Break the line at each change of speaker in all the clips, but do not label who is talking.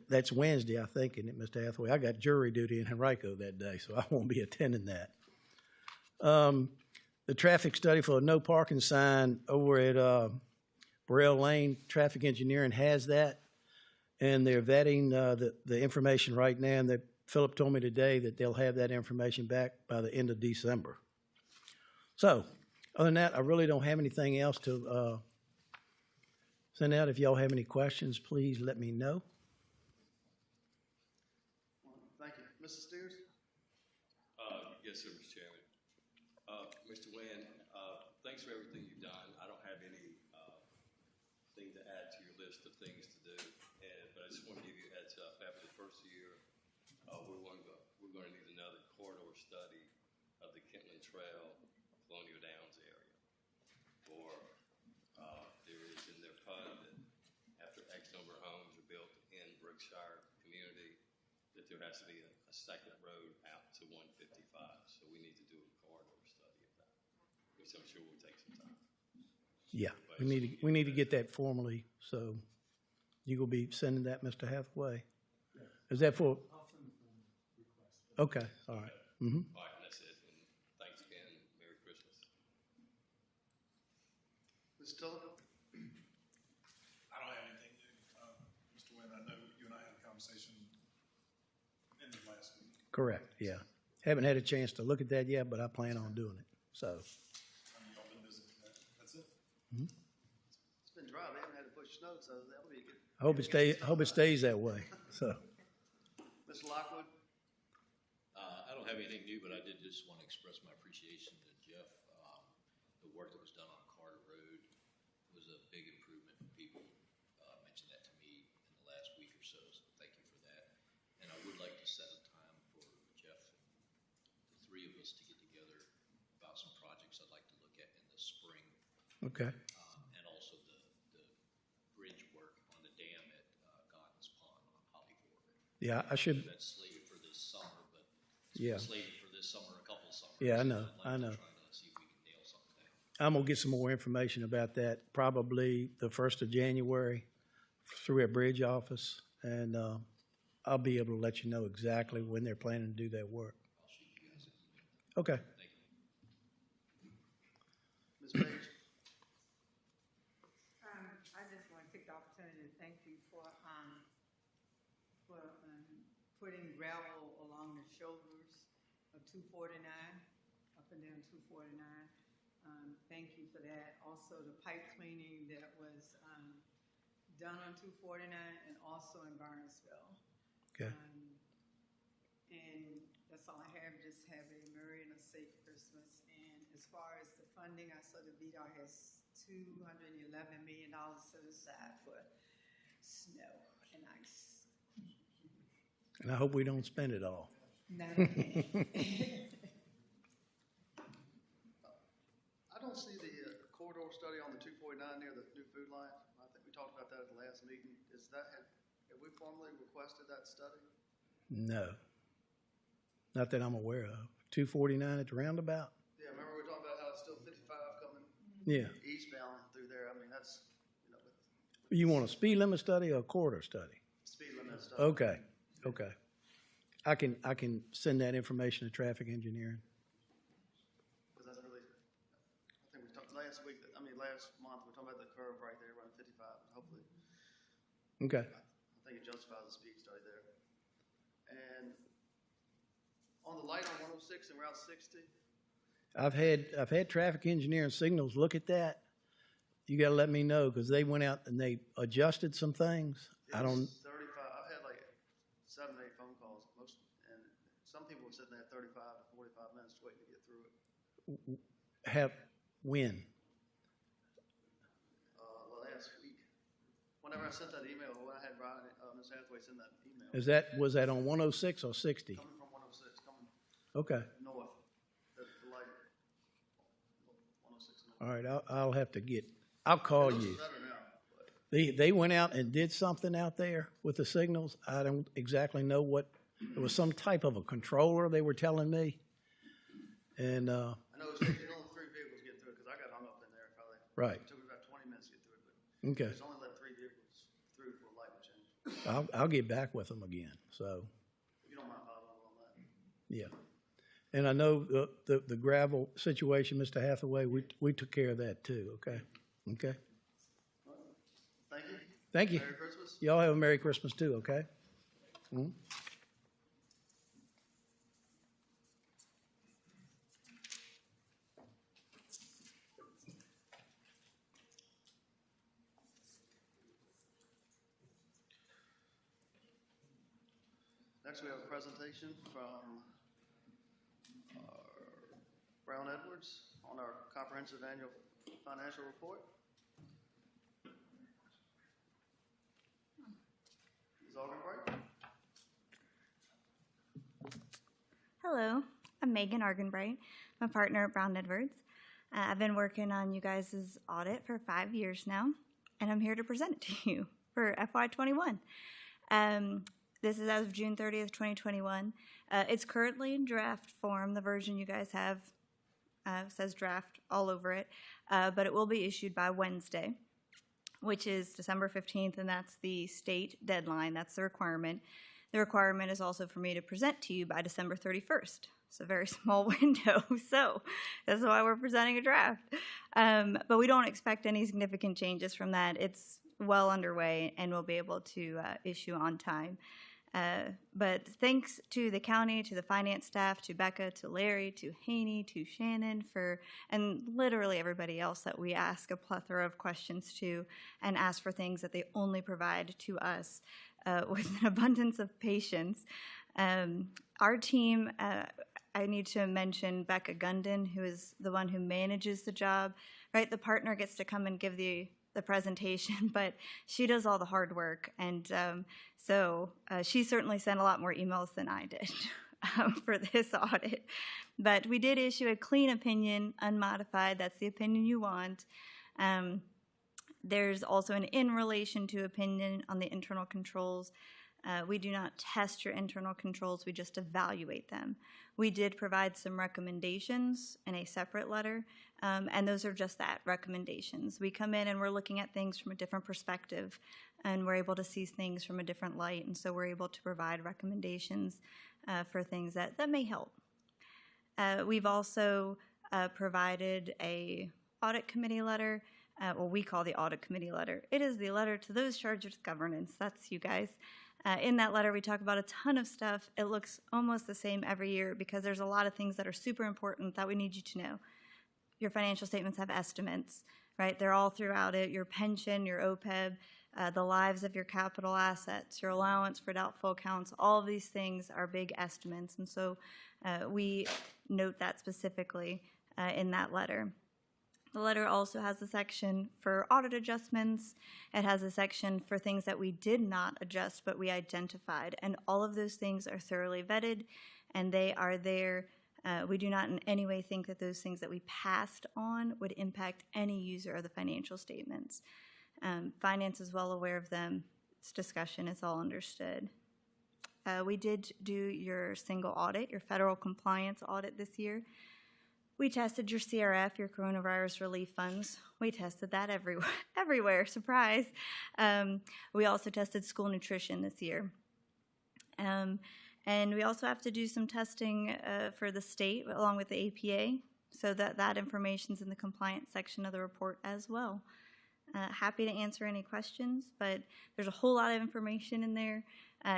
that's Wednesday, I think, isn't it, Mr. Hathaway? I got jury duty in Henrico that day, so I won't be attending that. The traffic study for a no parking sign over at Burrell Lane, traffic engineering has that, and they're vetting the information right now, and Philip told me today that they'll have that information back by the end of December. So, other than that, I really don't have anything else to send out. If y'all have any questions, please let me know.
Thank you. Mrs. Steers?
Yes, sir, Mr. Chairman. Mr. Wynn, thanks for everything you've done. I don't have any thing to add to your list of things to do, but I just want to give you a heads up. After the first year, we're going to need another corridor study of the Kentland Trail, Colonial Downs area. Or there is in their PUD that after X number of homes are built in Brookshire community, that there has to be a second road out to 155. So we need to do a corridor study of that, which I'm sure will take some time.
Yeah, we need to get that formally. So you will be sending that, Mr. Hathaway? Yeah. Is that for?
I'll send the request.
Okay. All right. Mm-hmm.
All right, and that's it. And thanks again. Merry Christmas.
Ms. Tiller?
I don't have anything new. Mr. Wynn, I know you and I had a conversation in the last week.
Correct. Yeah. Haven't had a chance to look at that yet, but I plan on doing it. So.
Y'all been busy with that. That's it.
Mm-hmm.
It's been dry. They haven't had to push snow, so that'll be good.
I hope it stays that way. So.
Mr. Lockwood?
I don't have anything new, but I did just want to express my appreciation to Jeff. The work that was done on Carter Road was a big improvement for people. Mentioned that to me in the last week or so, so thank you for that. And I would like to set a time for Jeff and the three of us to get together about some projects I'd like to look at in the spring.
Okay.
And also the bridge work on the dam at Gottens Pond on Holly Fork.
Yeah, I should.
That's slated for this summer, but it's
Yeah.
been slated for this summer, a couple summers.
Yeah, I
so
know.
I'd like
I know.
to try to see if we can nail something down.
I'm gonna get some more information about that probably the 1st of January through our bridge office, and I'll be able to let you know exactly when they're planning to do that work.
I'll shoot you guys an email.
Okay.
Thank you.
Ms. Page?
I just want to take the opportunity to thank you for putting gravel along the shoulders of 249, up and down 249. Thank you for that. Also, the pipe cleaning that was done on 249 and also in Barnesville.
Okay.
And that's all I have. Just have a merry and a safe Christmas. And as far as the funding, I saw the VDOT has $211 million set aside for snow and ice.
And I hope we don't spend it all.
Not again.
I don't see the corridor study on the 249 near the new food line. I think we talked about that at the last meeting. Have we formally requested that study?
No. Not that I'm aware of. 249 at the roundabout?
Yeah, remember we were talking about how it's still 55 coming
Yeah.
eastbound through there. I mean, that's,
You want a speed limit study or a corridor study?
speed limit stuff.
Okay. Okay. I can send that information to traffic engineering.
Because that's really, I think we talked last month, we were talking about the curve right there around 55, and hopefully.
Okay.
I think it justifies the speed study there. And on the light on 106 and Route 60,
I've had traffic engineering signals look at that. You got to let me know because they went out and they adjusted some things. I don't.
35. I've had like 7 or 8 phone calls. And some people were sitting there 35 to 45 minutes waiting to get through it.
Have when?
Last week. Whenever I sent that email, when I had Brian, Ms. Hathaway send that email.
Was that on 106 or 60?
Coming from 106, coming
Okay.
north. The light. 106 north.
All right. I'll have to get. I'll call
It looks
you.
better now, but
They went out and did something out there with the signals. I don't exactly know what. It was some type of a controller, they were telling me. And
I know it's only 3 vehicles get through it because I got hung up in there probably.
Right.
It took me about 20 minutes to get through it, but
okay.
it's only let 3 vehicles through for light change.
I'll get back with them again, so,
If you don't mind following on that.
yeah. And I know the gravel situation, Mr. Hathaway, we took care of that too, okay? Okay?
Thank you.
Thank you.
Merry Christmas.
Y'all have a Merry Christmas too, okay? Mhm.
Next, we have a presentation from Brown Edwards on our comprehensive annual financial report. Ms. Albright?
Hello, I'm Megan Argenbright. I'm a partner at Brown Edwards. I've been working on you guys' audit for 5 years now, and I'm here to present it to you for FY21. This is as of June 30th, 2021. It's currently in draft form. The version you guys have says draft all over it, but it will be issued by Wednesday, which is December 15th, and that's the state deadline. That's the requirement. The requirement is also for me to present to you by December 31st. It's a very small window, so that's why we're presenting a draft. But we don't expect any significant changes from that. It's well underway, and we'll be able to issue on time. But thanks to the county, to the finance staff, to Becca, to Larry, to Haney, to Shannon, and literally everybody else that we ask a plethora of questions to and ask for things that they only provide to us with an abundance of patience. Our team, I need to mention Becca Gundon, who is the one who manages the job, right? The partner gets to come and give the presentation, but she does all the hard work. And so she certainly sent a lot more emails than I did for this audit. But we did issue a clean opinion, unmodified. That's the opinion you want. There's also an in relation to opinion on the internal controls. We do not test your internal controls, we just evaluate them. We did provide some recommendations in a separate letter, and those are just that, recommendations. We come in and we're looking at things from a different perspective, and we're able to see things from a different light, and so we're able to provide recommendations for things that may help. We've also provided a audit committee letter, what we call the audit committee letter. It is the letter to those charged with governance. That's you guys. In that letter, we talk about a ton of stuff. It looks almost the same every year because there's a lot of things that are super important that we need you to know. Your financial statements have estimates, right? They're all throughout it. Your pension, your OPEB, the lives of your capital assets, your allowance for doubtful accounts, all of these things are big estimates. And so we note that specifically in that letter. The letter also has a section for audit adjustments. It has a section for things that we did not adjust, but we identified. And all of those things are thoroughly vetted, and they are there. We do not in any way think that those things that we passed on would impact any user of the financial statements. Finance is well aware of them. It's discussion. It's all understood. We did do your single audit, your federal compliance audit this year. We tested your CRF, your coronavirus relief funds. We tested that everywhere, surprise. We also tested school nutrition this year. And we also have to do some testing for the state along with the APA, so that information's in the compliance section of the report as well. Happy to answer any questions, but there's a whole lot of information in there.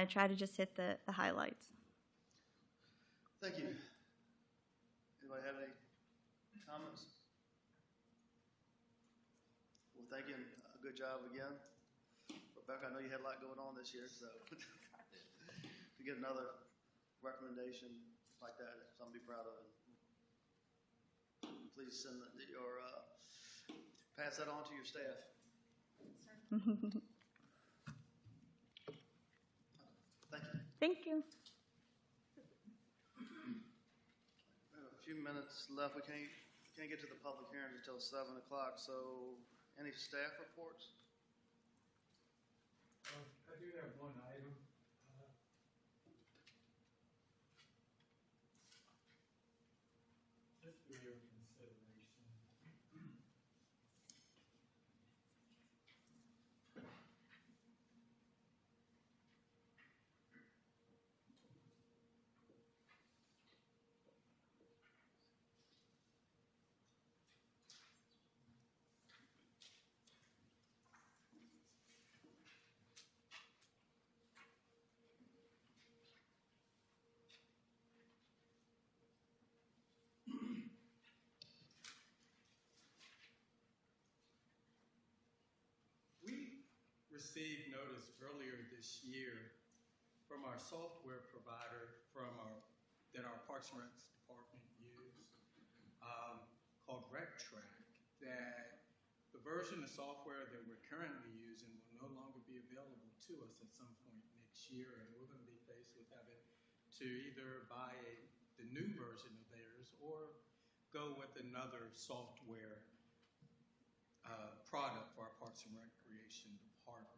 Try to just hit the highlights.
Thank you. Anybody have any comments? Well, thank you, and a good job again. Rebecca, I know you had a lot going on this year, so to get another recommendation like that, it's something to be proud of. Please send pass that on to your staff. Thank you.
Thank you.
We have a few minutes left. We can't get to the public hearing until 7 o'clock, so any staff reports?
I do have one item. Just for your consideration. received notice earlier this year from our software provider that our Parks and Recs department used, called RecTrack, that the version of software that we're currently using will no longer be available to us at some point next year, and we're going to be faced with having to either buy the new version of theirs or go with another software product for our Parks and Recreation department.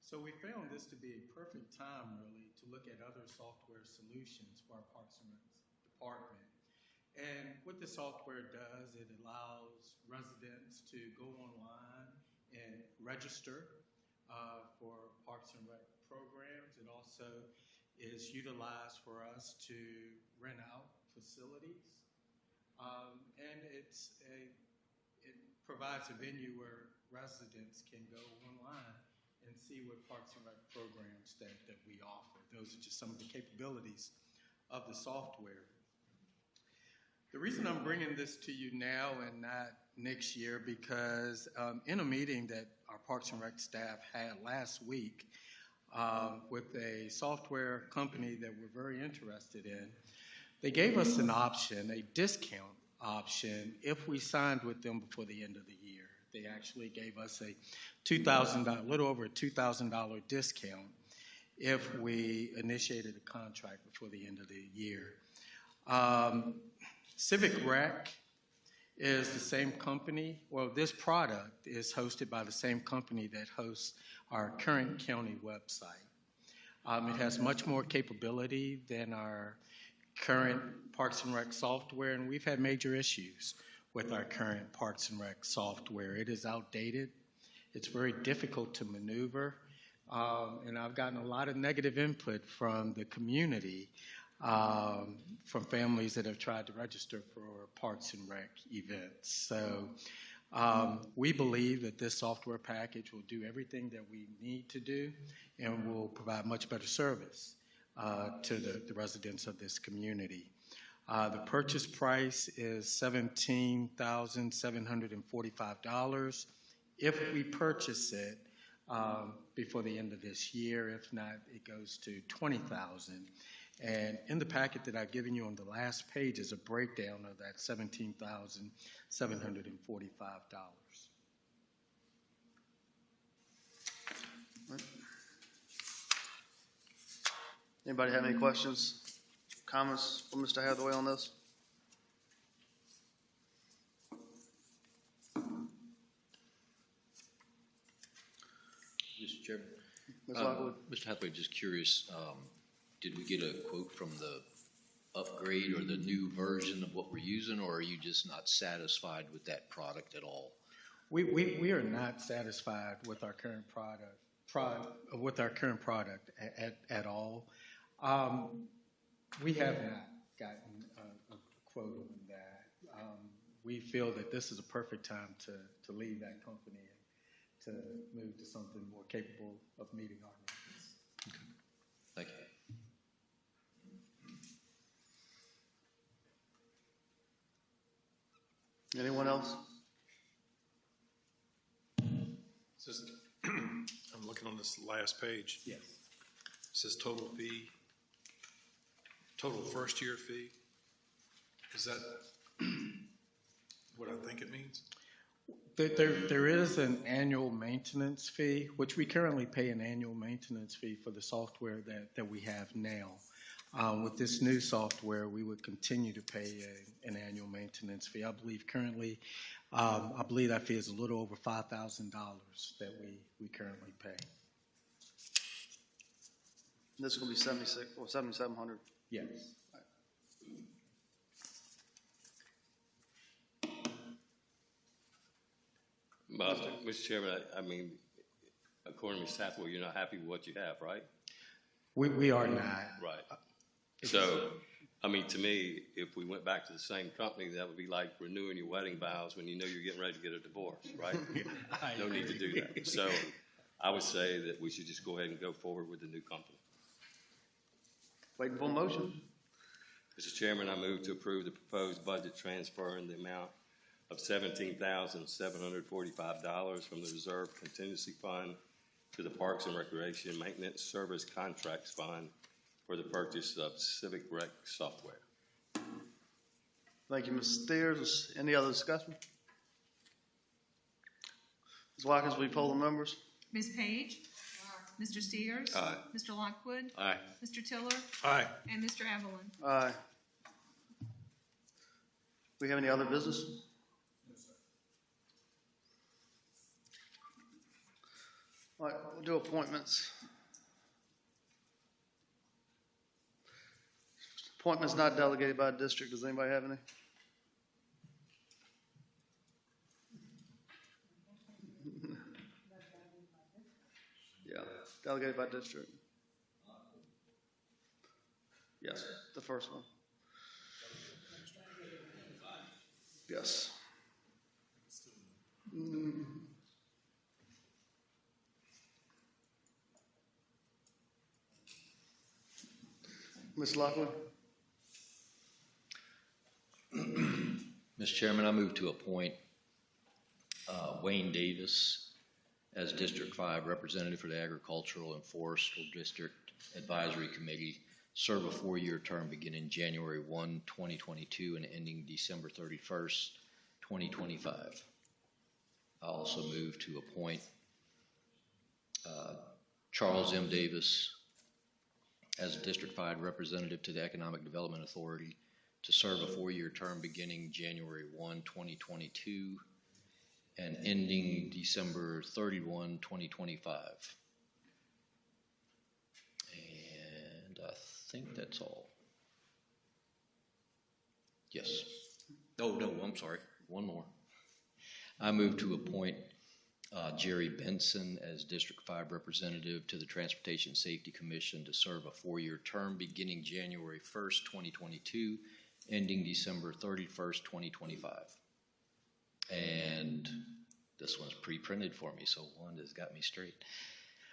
So we found this to be a perfect time, really, to look at other software solutions for our Parks and Rec department. And what the software does, it allows residents to go online and register for Parks and Rec programs. It also is utilized for us to rent out facilities. And it provides a venue where residents can go online and see what Parks and Rec programs that we offer. Those are just some of the capabilities of the software. The reason I'm bringing this to you now and not next year, because in a meeting that our Parks and Rec staff had last week with a software company that we're very interested in, they gave us an option, a discount option, if we signed with them before the end of the year. They actually gave us a little over a $2,000 discount if we initiated a contract before the end of the year. Civic Rec is the same company. Well, this product is hosted by the same company that hosts our current county website. It has much more capability than our current Parks and Rec software, and we've had major issues with our current Parks and Rec software. It is outdated. It's very difficult to maneuver, and I've gotten a lot of negative input from the community, from families that have tried to register for Parks and Rec events. So we believe that this software package will do everything that we need to do and will provide much better service to the residents of this community. The purchase price is $17,745 if we purchase it before the end of this year. If not, it goes to $20,000. And in the packet that I've given you on the last page is a breakdown of that $17,745.
Anybody have any questions, comments for Mr. Hathaway on this?
Mr. Chairman.
Ms. Lockwood?
Mr. Hathaway, just curious, did we get a quote from the upgrade or the new version of what we're using, or are you just not satisfied with that product at all?
We are not satisfied with our current product at all. We have not gotten a quote on that. We feel that this is a perfect time to leave that company and to move to something more capable of meeting our needs.
Okay. Thank you.
Anyone else?
Just, I'm looking on this last page.
Yes.
It says total fee, total first year fee. Is that what I think it means?
There is an annual maintenance fee, which we currently pay an annual maintenance fee for the software that we have now. With this new software, we would continue to pay an annual maintenance fee. I believe currently, I believe that fee is a little over $5,000 that we currently pay.
This is going to be 76 or 7,700.
Yes.
Mr. Chairman, I mean, according to Ms. Hathaway, you're not happy with what you have, right?
We are not.
Right. So, I mean, to me, if we went back to the same company, that would be like renewing your wedding vows when you know you're getting ready to get a divorce, right? No need to do that. So I would say that we should just go ahead and go forward with the new company.
Waiting for a motion.
Mr. Chairman, I move to approve the proposed budget transfer in the amount of $17,745 from the Reserve Contingency Fund to the Parks and Recreation Maintenance Service Contracts Fund for the purchase of Civic Rec software.
Thank you, Ms. Steers. Any other discussion? Ms. Watkins, will you poll the members?
Ms. Page? Mr. Steers?
Aye.
Mr. Lockwood?
Aye.
Mr. Tiller?
Aye.
And Mr. Evelyn?
Aye. We have any other business? All right, we'll do appointments. Appointments not delegated by district. Does anybody have any? Yeah, delegated by district. Yes, the first one. Yes. Ms. Lockwood?
Mr. Chairman, I move to appoint Wayne Davis as District 5 Representative for the Agricultural and Forestry District Advisory Committee, serve a 4-year term beginning January 1, 2022 and ending December 31st, 2025. I also move to appoint Charles M. Davis as District 5 Representative to the Economic Development Authority to serve a 4-year term beginning January 1, 2022 and ending December 31, 2025. And I think that's all. Yes. Oh, no, I'm sorry. One more. I move to appoint Jerry Benson as District 5 Representative to the Transportation Safety Commission to serve a 4-year term beginning January 1st, 2022, ending December 31st, 2025. And this one's pre-printed for me, so one has got me straight.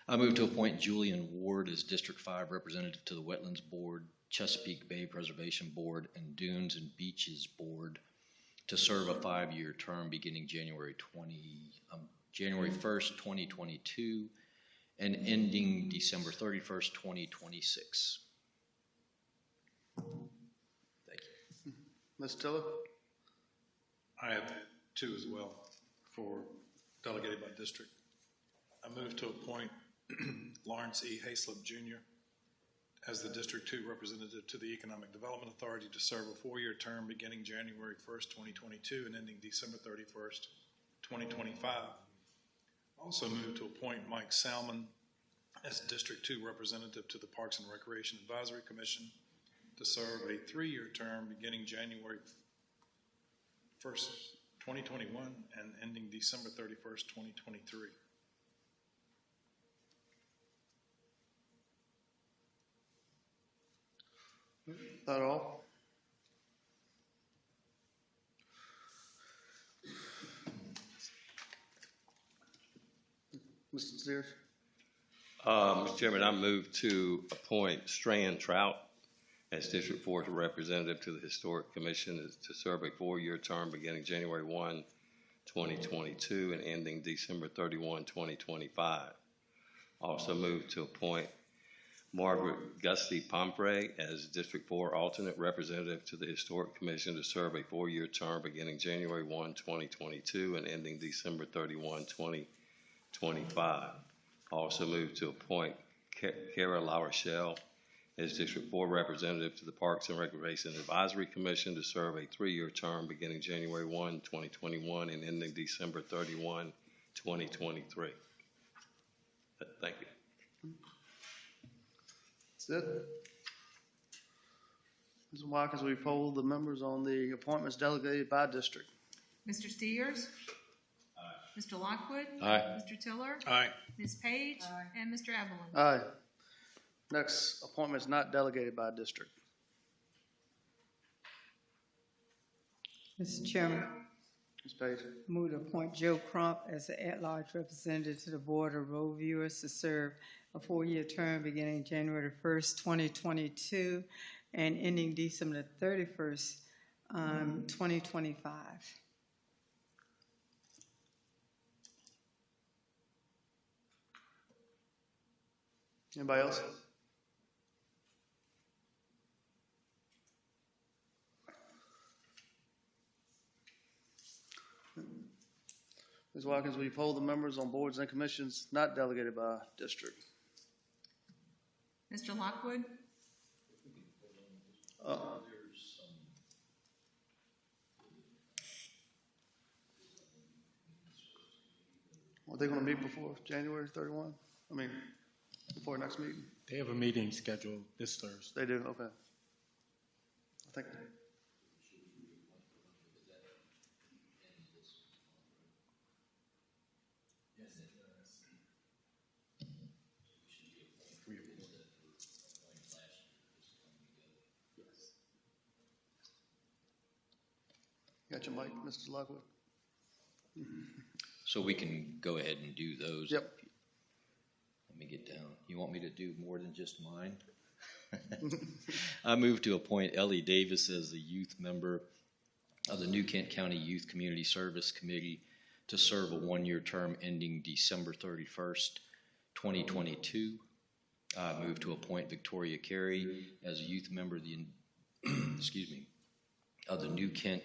I move to appoint Julian Ward as District 5 Representative to the Wetlands Board, Chesapeake Bay Preservation Board, and Dunes and Beaches Board to serve a 5-year term beginning January 1st, 2022, and ending December 31st, 2026. Thank you.
Ms. Tiller?
I have 2 as well for delegated by district. I move to appoint Lawrence E. Hayslip Jr. as the District 2 Representative to the Economic Development Authority to serve a 4-year term beginning January 1st, 2022 and ending December 31st, 2025. Also move to appoint Mike Salmon as District 2 Representative to the Parks and Recreation Advisory Commission to serve a 3-year term beginning January 1st, 2021 and ending December 31st, 2023.
That all? Mr. Steers?
Mr. Chairman, I move to appoint Strand Trout as District 4 Representative to the Historic Commission to serve a 4-year term beginning January 1, 2022 and ending December 31, 2025. Also move to appoint Margaret Gusty Pompey as District 4 Alternate Representative to the Historic Commission to serve a 4-year term beginning January 1, 2022 and ending December 31, 2025. Also move to appoint Kara LaRochelle as District 4 Representative to the Parks and Recreation Advisory Commission to serve a 3-year term beginning January 1, 2021 and ending December 31, 2023. Thank you.
That's it. Ms. Watkins, will you poll the members on the appointments delegated by district?
Mr. Steers? Aye. Mr. Lockwood?
Aye.
Mr. Tiller?
Aye.
Ms. Page? Aye. And Mr. Evelyn?
Aye. Next, appointments not delegated by district.
Mr. Chairman,
Ms. Page?
move to appoint Joe Crump as the at-large representative to the Board of Road Viewers to serve a 4-year term beginning January 1st, 2022 and ending December 31st, 2025.
Anybody else? Ms. Watkins, will you poll the members on boards and commissions not delegated by district?
Mr. Lockwood?
Are they going to meet before January 31? I mean, before next meeting?
They have a meeting scheduled this Thursday.
They do, okay. I think, got your mic, Mr. Lockwood?
So we can go ahead and do those.
Yep.
Let me get down. You want me to do more than just mine? I move to appoint Ellie Davis as the youth member of the New Kent County Youth Community Service Committee to serve a one-year term ending December 31st, 2022. I move to appoint Victoria Carey as a youth member of the of the New Kent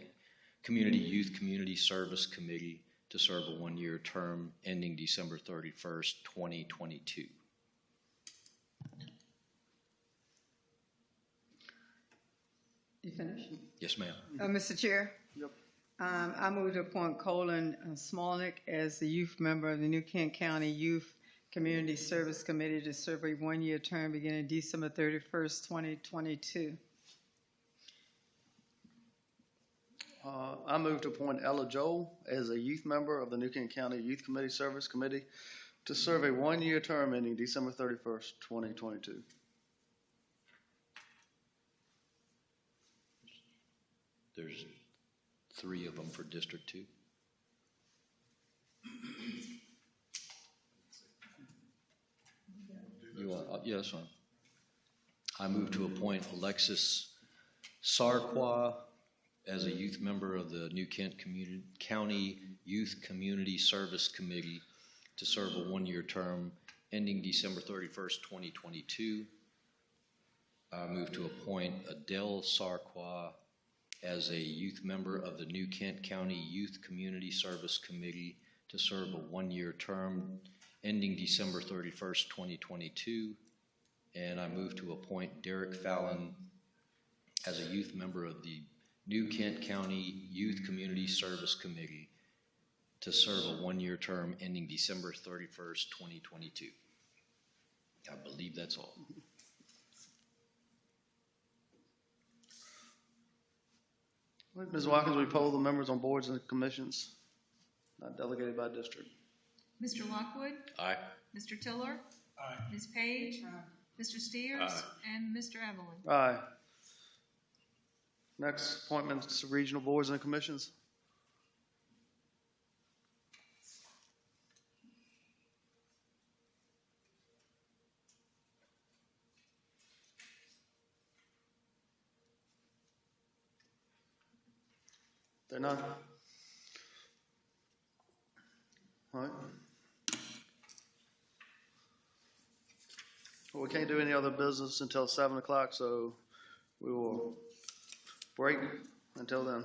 Community Youth Community Service Committee to serve a one-year term ending December 31st, 2022.
You finished?
Yes, ma'am.
Mr. Chair?
Yep.
I move to appoint Colin Smolnick as the youth member of the New Kent County Youth Community Service Committee to serve a one-year term beginning December 31st, 2022.
I move to appoint Ella Joel as a youth member of the New Kent County Youth Committee Service Committee to serve a one-year term ending December 31st, 2022.
There's 3 of them for District 2. You want, yeah, that's fine. I move to appoint Alexis Sarqua as a youth member of the New Kent County Youth Community Service Committee to serve a one-year term ending December 31st, 2022. I move to appoint Adele Sarqua as a youth member of the New Kent County Youth Community Service Committee to serve a one-year term ending December 31st, 2022. And I move to appoint Derek Fallon as a youth member of the New Kent County Youth Community Service Committee to serve a one-year term ending December 31st, 2022. I believe that's all.
Ms. Watkins, will you poll the members on boards and commissions not delegated by district?
Mr. Lockwood?
Aye.
Mr. Tiller?
Aye.
Ms. Page? Mr. Steers? And Mr. Evelyn?
Aye. Next, appointments to regional boards and commissions. They're not. All right. Well, we can't do any other business until 7 o'clock, so we will break until then.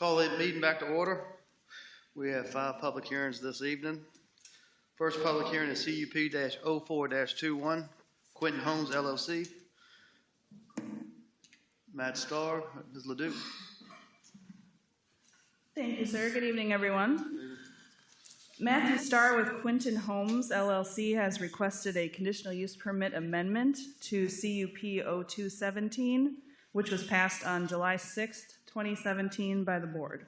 Call the meeting back to order. We have 5 public hearings this evening. First public hearing is CUP-04-21, Quentin Homes LLC. Matt Starr, Ms. Ledoux.
Thank you, sir. Good evening, everyone. Matthew Starr with Quinton Homes LLC has requested a conditional use permit amendment to CUP 0217, which was passed on July 6th, 2017 by the board.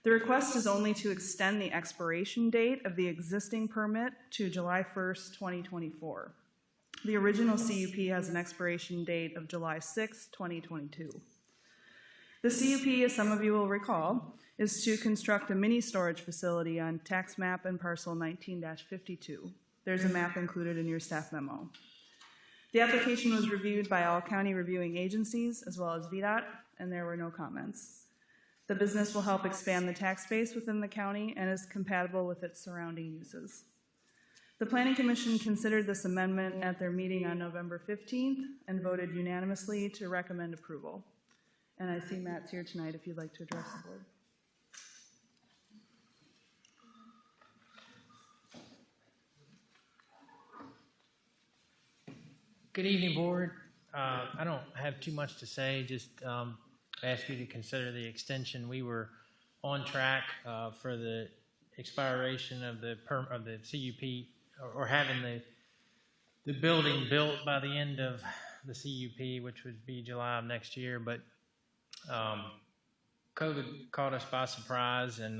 The request is only to extend the expiration date of the existing permit to July 1st, 2024. The original CUP has an expiration date of July 6th, 2022. The CUP, as some of you will recall, is to construct a mini storage facility on tax map and parcel 19-52. There's a map included in your staff memo. The application was reviewed by all county reviewing agencies as well as VDOT, and there were no comments. The business will help expand the tax base within the county and is compatible with its surrounding uses. The Planning Commission considered this amendment at their meeting on November 15th and voted unanimously to recommend approval. And I see Matt's here tonight if you'd like to address the board.
Good evening, board. I don't have too much to say, just ask you to consider the extension. We were on track for the expiration of the CUP, or having the building built by the end of the CUP, which would be July of next year, but COVID caught us by surprise, and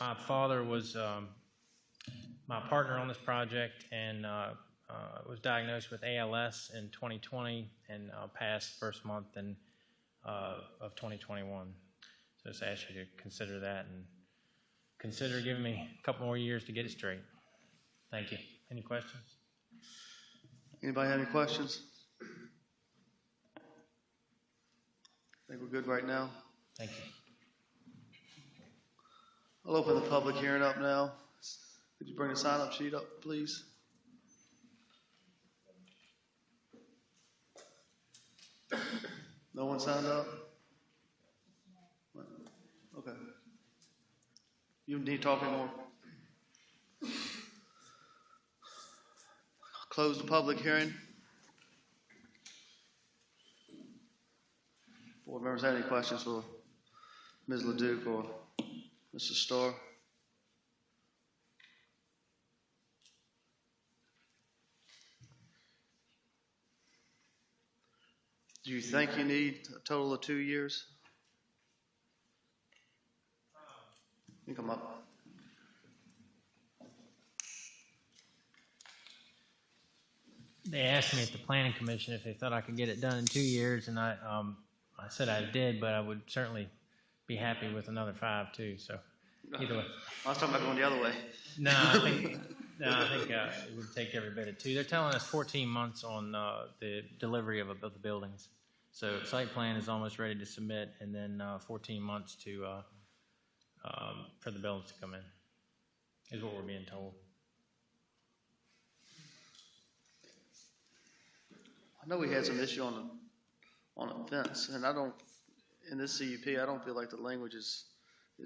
my father was my partner on this project, and was diagnosed with ALS in 2020 and passed first month of 2021. So just ask you to consider that and consider giving me a couple more years to get it straight. Thank you. Any questions?
Anybody have any questions? I think we're good right now.
Thank you.
I'll open the public hearing up now. Could you bring the sign-up sheet up, please? No one signed up? Okay. You need to talk anymore? Close the public hearing. Board members have any questions for Ms. Ledoux or Mr. Starr? Do you think you need a total of 2 years? You come up.
They asked me at the Planning Commission if they thought I could get it done in 2 years, and I said I did, but I would certainly be happy with another 5 too. So either way.
I was talking about going the other way.
No, I think it would take every bit of 2. They're telling us 14 months on the delivery of the buildings. So site plan is almost ready to submit, and then 14 months to for the buildings to come in is what we're being told.
I know we had some issue on a fence, and I don't, in this CUP, I don't feel like the language is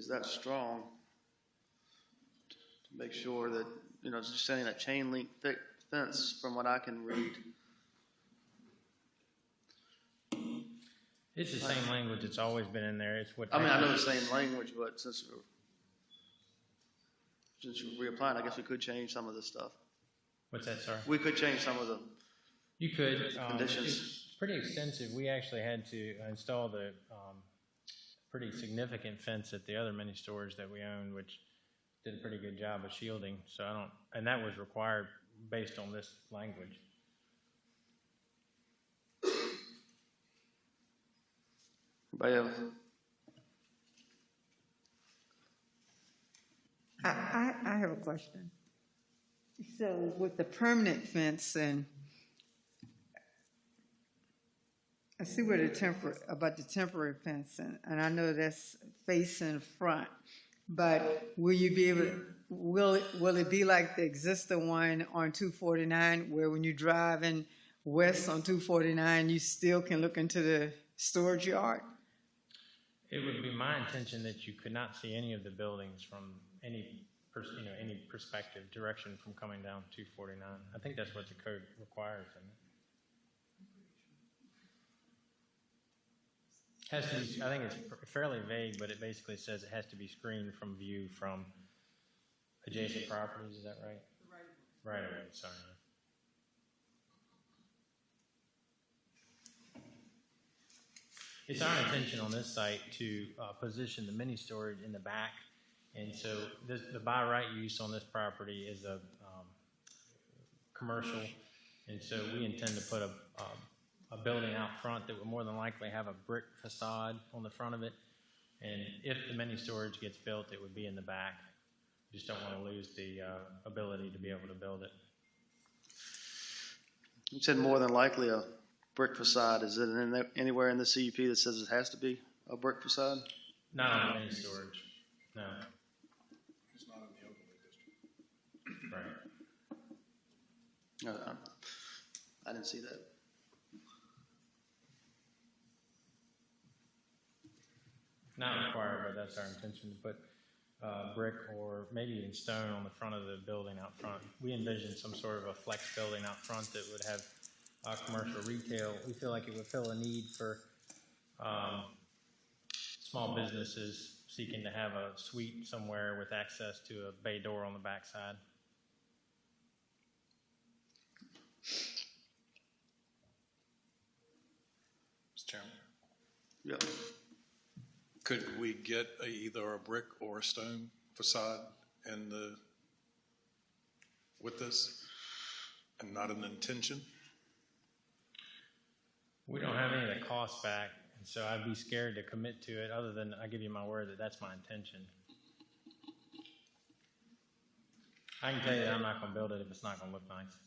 that strong to make sure that, you know, just saying that chain link fence from what I can read.
It's the same language that's always been in there. It's what
I mean, I know the same language, but since we're reapplying, I guess we could change some of this stuff.
What's that, sir?
We could change some of the
You could.
conditions.
It's pretty extensive. We actually had to install the pretty significant fence at the other mini stores that we owned, which did a pretty good job of shielding. So and that was required based on this language.
Anybody else?
I have a question. So with the permanent fence, and I see where about the temporary fence, and I know that's facing front, but will you be able, will it be like the existing one on 249, where when you're driving west on 249, you still can look into storage yard?
It would be my intention that you could not see any of the buildings from any any perspective, direction from coming down 249. I think that's what the code requires, isn't it? Has to be, I think it's fairly vague, but it basically says it has to be screened from view from adjacent properties. Is that right? Right away. Sorry. It's our intention on this site to position the mini storage in the back, and so the by right use on this property is a commercial, and so we intend to put a building out front that would more than likely have a brick facade on the front of it, and if the mini storage gets built, it would be in the back. We just don't want to lose the ability to be able to build it.
You said more than likely a brick facade. Is it anywhere in the CUP that says it has to be a brick facade?
Not on the mini storage, no.
It's not in the overlay district.
Right.
I didn't see that.
Not required, but that's our intention to put brick or maybe even stone on the front of the building out front. We envision some sort of a flex building out front that would have commercial retail. We feel like it would fill a need for small businesses seeking to have a suite somewhere with access to a bay door on the backside.
Mr. Chairman,
Yep.
could we get either a brick or a stone facade with this, and not an intention?
We don't have any of the costs back, and so I'd be scared to commit to it, other than I give you my word that that's my intention. I can tell you that I'm not going to build it if it's not going to look nice.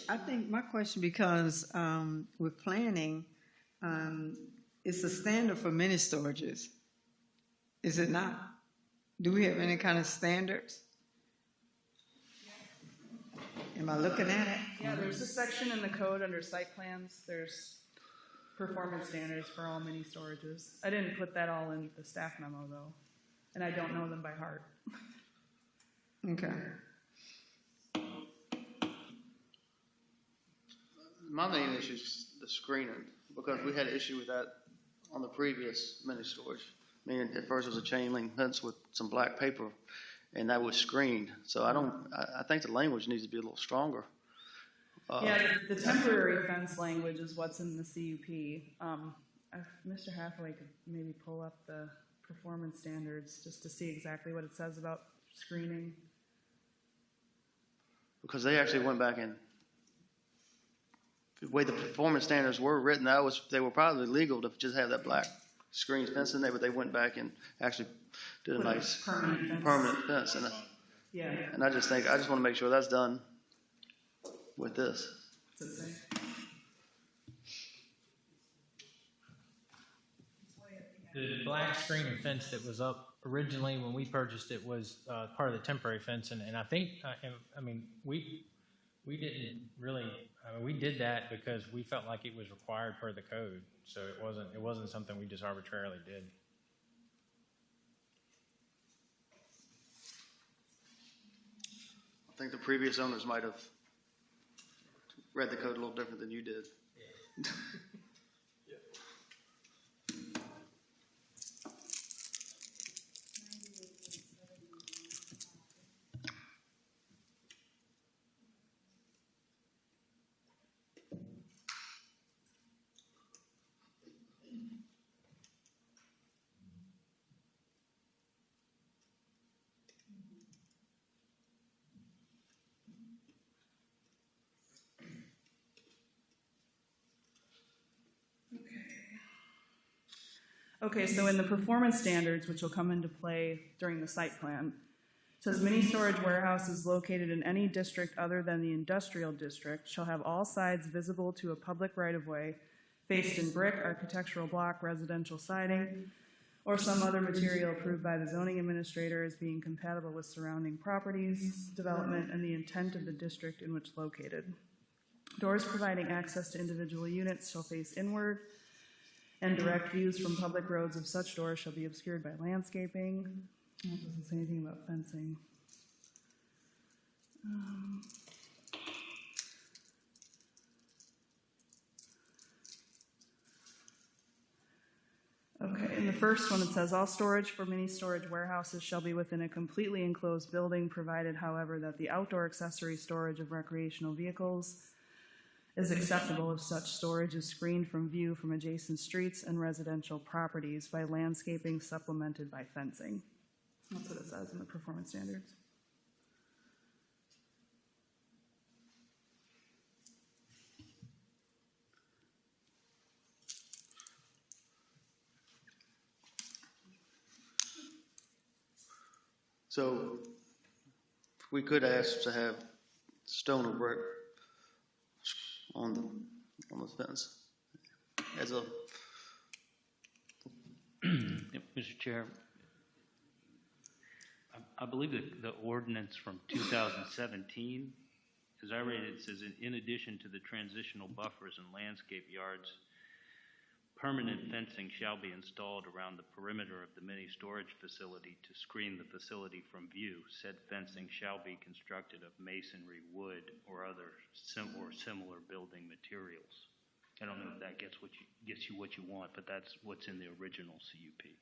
I think my question, because with planning, it's a standard for mini storages. Is it not? Do we have any kind of standards? Am I looking at it?
Yeah, there's a section in the code under site plans. There's performance standards for all mini storages. I didn't put that all in the staff memo, though, and I don't know them by heart.
Okay.
My main issue is the screening, because we had an issue with that on the previous mini storage. I mean, at first it was a chain link fence with some black paper, and that was screened. So I think the language needs to be a little stronger.
Yeah, the temporary fence language is what's in the CUP. If Mr. Hathaway could maybe pull up the performance standards just to see exactly what it says about screening.
Because they actually went back and, the way the performance standards were written, they were probably legal to just have that black screen fence in there, but they went back and actually did a nice permanent fence. And I just want to make sure that's done with this.
The black screen fence that was up originally when we purchased it was part of the temporary fence, and I think, we didn't really, we did that because we felt like it was required per the code, so it wasn't something we just arbitrarily did.
I think the previous owners might have read the code a little different than you did.
Okay, so in the performance standards, which will come into play during the site plan, it says mini storage warehouses located in any district other than the industrial district shall have all sides visible to a public right-of-way faced in brick, architectural block, residential siding, or some other material approved by the zoning administrator as being compatible with surrounding properties, development, and the intent of the district in which located. Doors providing access to individual units shall face inward, and direct views from public roads of such doors shall be obscured by landscaping. It doesn't say anything about fencing. Okay, in the first one it says, all storage for mini storage warehouses shall be within a completely enclosed building, provided, however, that the outdoor accessory storage of recreational vehicles is acceptable if such storage is screened from view from adjacent streets and residential properties by landscaping supplemented by fencing. That's what it says in the performance standards.
So we could ask to have stone or brick on the fence as a.
Mr. Chair, I believe that the ordinance from 2017, as I read it, says in addition to the transitional buffers and landscape yards, permanent fencing shall be installed around the perimeter of the mini storage facility to screen the facility from view. Said fencing shall be constructed of masonry, wood, or other similar building materials. I don't know if that gets you what you want, but that's what's in the original CUP.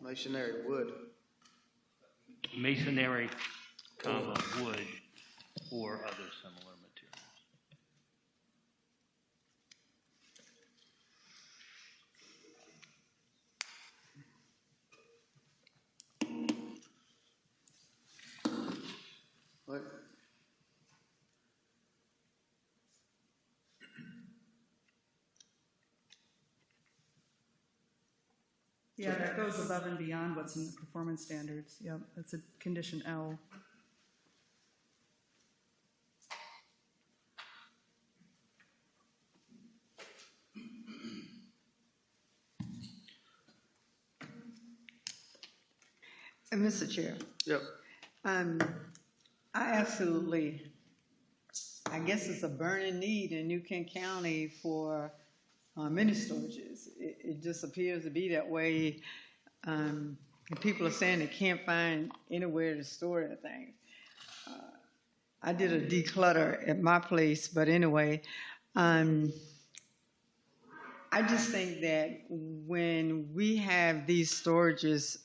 Masonry wood.
Masonry, wood, or other similar materials.
What?
Yeah, that goes above and beyond what's in the performance standards. Yep, that's a condition L.
And Mr. Chair,
Yep.
I absolutely, I guess it's a burning need in New Kent County for mini storages. It just appears to be that way. People are saying they can't find anywhere to store anything. I did a declutter at my place, but anyway, I just think that when we have these storages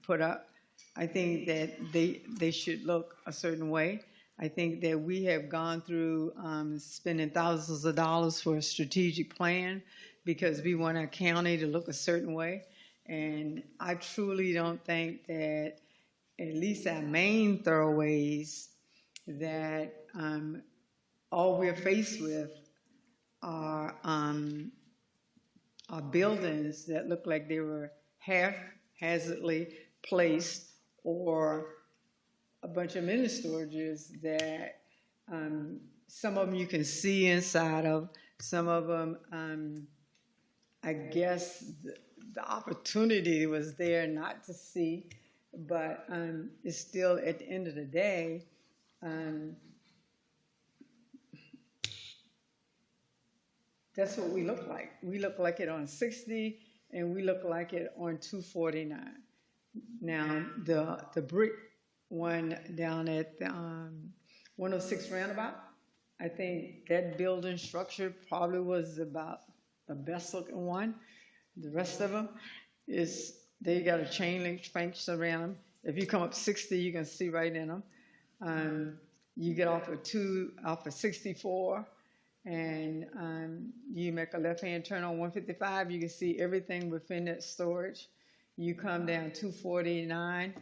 put up, I think that they should look a certain way. I think that we have gone through spending thousands of dollars for a strategic plan because we want our county to look a certain way. And I truly don't think that at least our main thoroughways that all we're faced with are buildings that look like they were haphazardly placed, or a bunch of mini storages that some of them you can see inside of, some of them I guess the opportunity was there not to see, but it's still at the end of the day, that's what we look like. We look like it on 60 and we look like it on 249. Now, the brick one down at 106 Roundabout, I think that building structure probably was about the best looking one. The rest of them they got a chain link fence around them. If you come up 60, you can see right in them. You get off of 64, and you make a left-hand turn on 155, you can see everything within that storage. You come down 249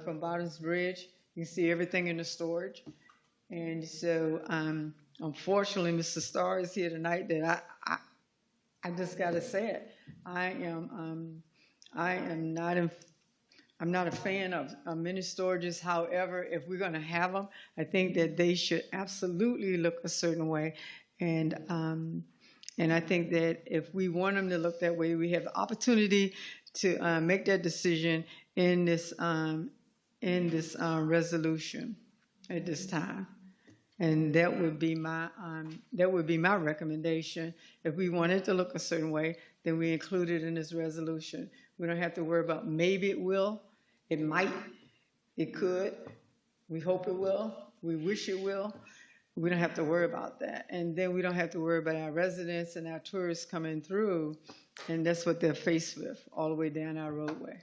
from Bottoms Bridge, you can see everything in the storage. And so, unfortunately, Mr. Starr is here tonight that I just gotta say it. I'm not a fan of mini storages. However, if we're gonna have them, I think that they should absolutely look a certain way. And I think that if we want them to look that way, we have the opportunity to make that decision in this resolution at this time. And that would be my recommendation. If we want it to look a certain way, then we include it in this resolution. We don't have to worry about maybe it will, it might, it could. We hope it will. We wish it will. We don't have to worry about that. And then we don't have to worry about our residents and our tourists coming through, and that's what they're faced with all the way down our roadway.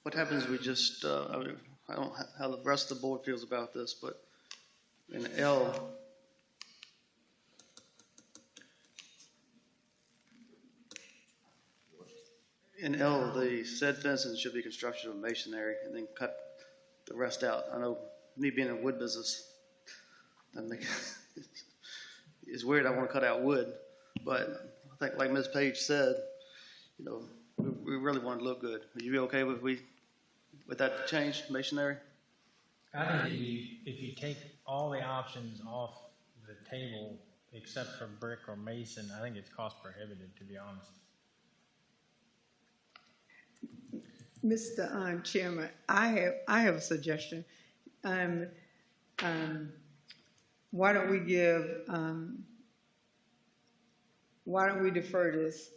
What happens if we just, I don't know how the rest of the board feels about this, but in L, the said fences should be construction of masonry and then cut the rest out. I know me being in the wood business, it's weird I want to cut out wood, but I think like Ms. Page said, you know, we really want it to look good. Would you be okay with that change, masonry?
I think if you take all the options off the table except for brick or mason, I think it's cost prohibitive, to be honest.
Mr. Chairman, I have a suggestion. Why don't we defer this,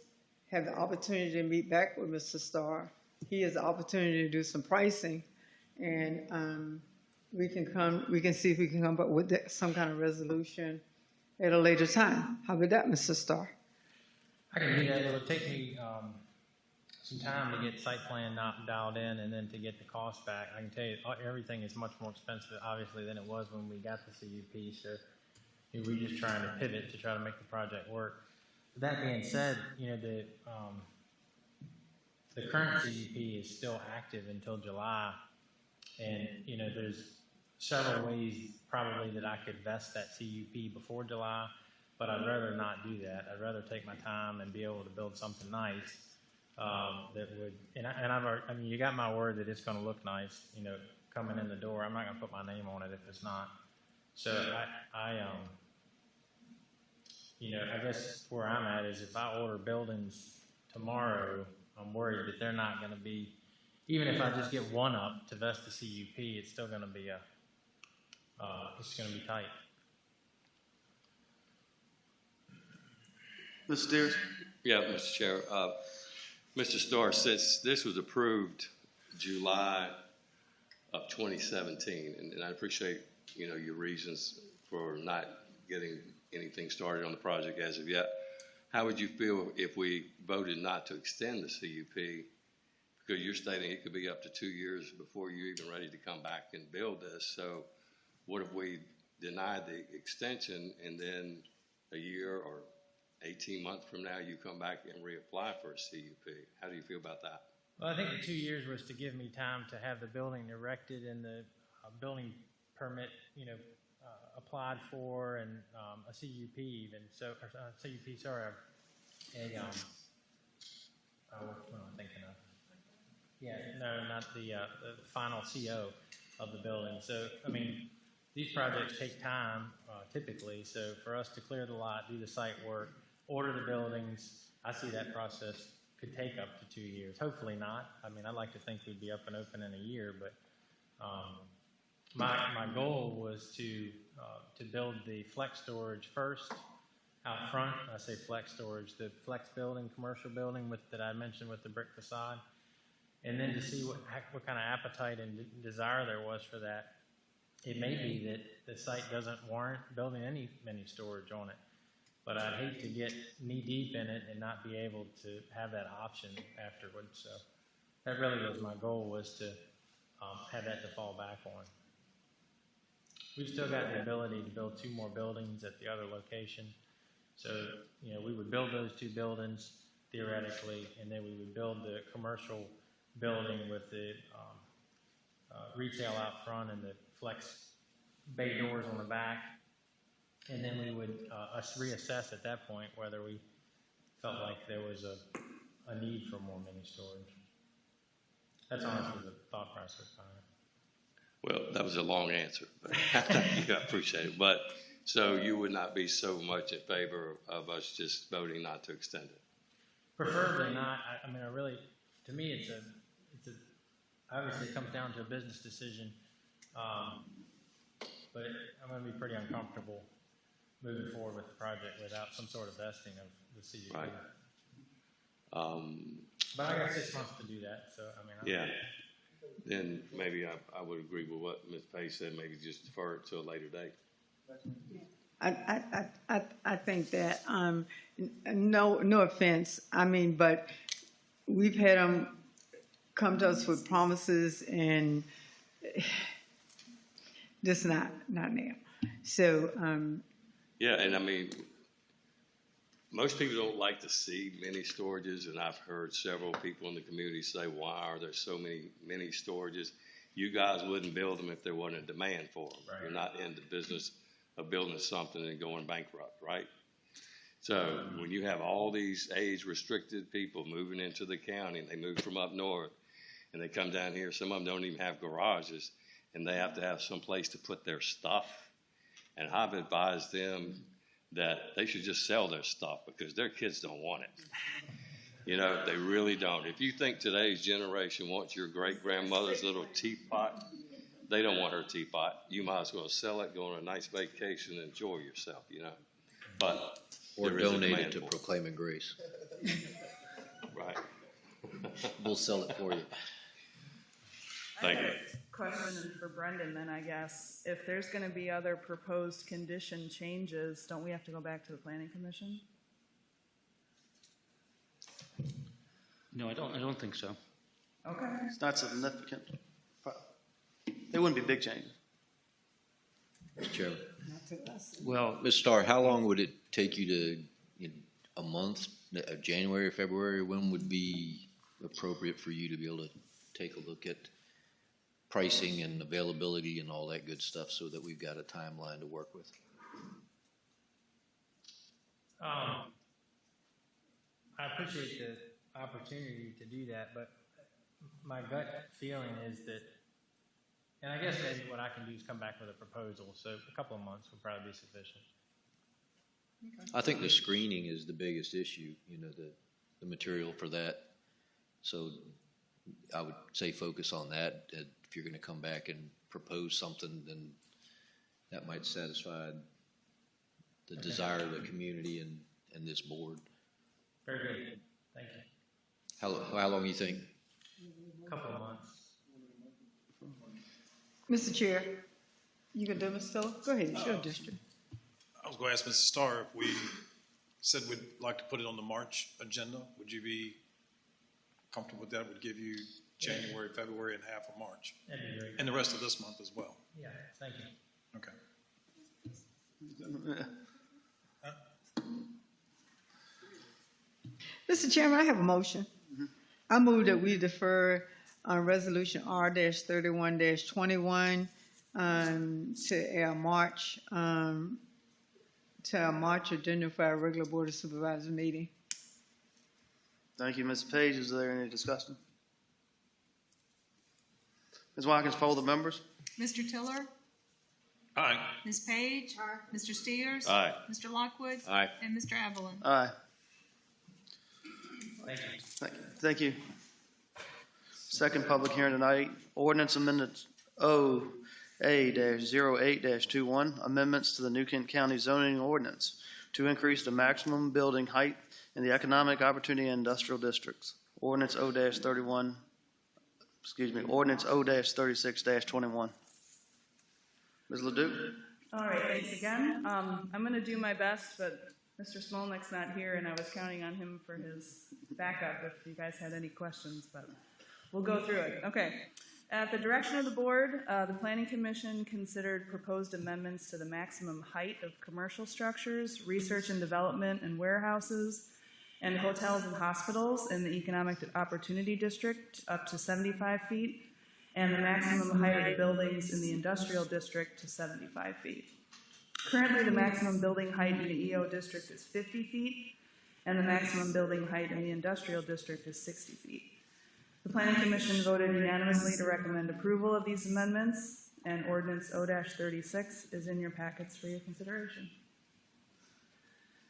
have the opportunity to meet back with Mr. Starr. He has the opportunity to do some pricing, and we can see if we can come up with some kind of resolution at a later time. How about that, Mr. Starr?
I can do that. It would take me some time to get site plan dialed in and then to get the cost back. I can tell you everything is much more expensive, obviously, than it was when we got the CUP, so we're just trying to pivot to try to make the project work. That being said, you know, the current CUP is still active until July, and you know, there's several ways probably that I could vest that CUP before July, but I'd rather not do that. I'd rather take my time and be able to build something nice that would. I mean, you got my word that it's going to look nice. You know, coming in the door, I'm not going to put my name on it if it's not. So you know, I guess where I'm at is if I order buildings tomorrow, I'm worried that they're not going to be, even if I just get one up to vest the CUP, it's still going to be it's going to be tight.
Mr. Steers?
Yeah, Mr. Chair. Mr. Starr, since this was approved July of 2017, and I appreciate, you know, your reasons for not getting anything started on the project as of yet. How would you feel if we voted not to extend the CUP? Because you're stating it could be up to 2 years before you're even ready to come back and build this. So what if we denied the extension and then a year or 18 months from now you come back and reapply for a CUP? How do you feel about that?
Well, I think the 2 years was to give me time to have the building erected and the building permit, you know, applied for, and a CUP even. So, CUP, sorry, what am I thinking of? Yeah, no, not the final CO of the building. So, I mean, these projects take time typically. So, for us to clear the lot, do the site work, order the buildings, I see that process could take up to 2 years. Hopefully not. I mean, I'd like to think we'd be up and open in a year, but my goal was to build the flex storage first out front. I say flex storage, the flex building, commercial building that I mentioned with the brick facade, and then to see what kind of appetite and desire there was for that. It may be that the site doesn't warrant building any mini storage on it, but I'd hate to get knee deep in it and not be able to have that option afterwards. So that really was my goal, was to have that to fall back on. We've still got the ability to build 2 more buildings at the other location. So, you know, we would build those 2 buildings theoretically, and then we would build the commercial building with the retail out front and the flex bay doors on the back, And then we would reassess at that point whether we felt like there was a need for more mini storage. That's honestly the thought process behind it.
Well, that was a long answer, but I appreciate it. But so you would not be so much in favor of us just voting not to extend it?
Preferably not. I mean, to me, it's a obviously it comes down to a business decision. But I'm going to be pretty uncomfortable moving forward with the project without some sort of vesting of the CUP.
Right.
But I got 6 months to do that, so I mean.
Yeah. Then maybe I would agree with what Ms. Page said, maybe just defer it to a later date.
I think that, no offense, I mean, but we've had them come to us with promises and just not now. So,
Yeah, and I mean, most people don't like to see mini storages, and I've heard several people in the community say, why are there so many mini storages? You guys wouldn't build them if there wasn't a demand for them. Right. You're not in the business of building something and going bankrupt, right? So when you have all these age-restricted people moving into the county, and they move from up north, and they come down here, some of them don't even have garages, and they have to have some place to put their stuff. And I've advised them that they should just sell their stuff because their kids don't want it. You know, they really don't. If you think today's generation wants your great-grandmother's little teapot, they don't want her teapot. You might as well sell it, go on a nice vacation, and enjoy yourself, you know. But
or donate it to Proclaiming Grace.
Right.
We'll sell it for you.
Thank you.
Question for Brendan then, I guess. If there's going to be other proposed condition changes, don't we have to go back to the Planning Commission?
No, I don't think so.
Okay.
It's not significant. They wouldn't be big changes.
Mr. Chairman.
Well,
Ms. Starr, how long would it take you to, a month, January or February? When would be appropriate for you to be able to take a look at pricing and availability and all that good stuff so that we've got a timeline to work with?
I appreciate the opportunity to do that, but my gut feeling is that, and I guess maybe what I can do is come back with a proposal, so a couple of months would probably be sufficient.
I think the screening is the biggest issue, the material for that. So I would say focus on that. If you're going to come back and propose something, then that might satisfy the desire of the community and this board.
Very good. Thank you.
How long do you think?
A couple of months.
Mr. Chair, you can do it, Mr. Phillips? Go ahead, it's your district.
I was going to ask Mrs. Starr if we said we'd like to put it on the March agenda. Would you be comfortable with that? Would give you January, February, and half of March.
That'd be great.
And the rest of this month as well.
Yeah, thank you.
Okay.
Mr. Chairman, I have a motion. I move that we defer Resolution R-31-21 to our March agenda for our regular Board of Supervisors meeting.
Thank you, Ms. Page. Is there any discussion? Ms. Watkins, poll the members.
Mr. Tiller?
Aye.
Ms. Page? Mr. Steers?
Aye.
Mr. Lockwood?
Aye.
And Mr. Evelyn?
Aye.
Thank you.
Thank you. Second public hearing tonight, ordinance amendments OA-08-21, amendments to the New Kent County zoning ordinance to increase the maximum building height in the economic opportunity and industrial districts. Ordinance O-31, ordinance O-36-21. Ms. Leduc?
All right, thanks again. I'm going to do my best, but Mr. Smolnick's not here, and I was counting on him for his backup if you guys had any questions, but we'll go through it. Okay. At the direction of the board, the Planning Commission considered proposed amendments to the maximum height of commercial structures, research and development and warehouses, and hotels and hospitals in the Economic Opportunity District up to 75 feet, and the maximum height of the buildings in the Industrial District to 75 feet. Currently, the maximum building height in the EO district is 50 feet, and the maximum building height in the industrial district is 60 feet. The Planning Commission voted unanimously to recommend approval of these amendments, and Ordinance O-36 is in your packets for your consideration.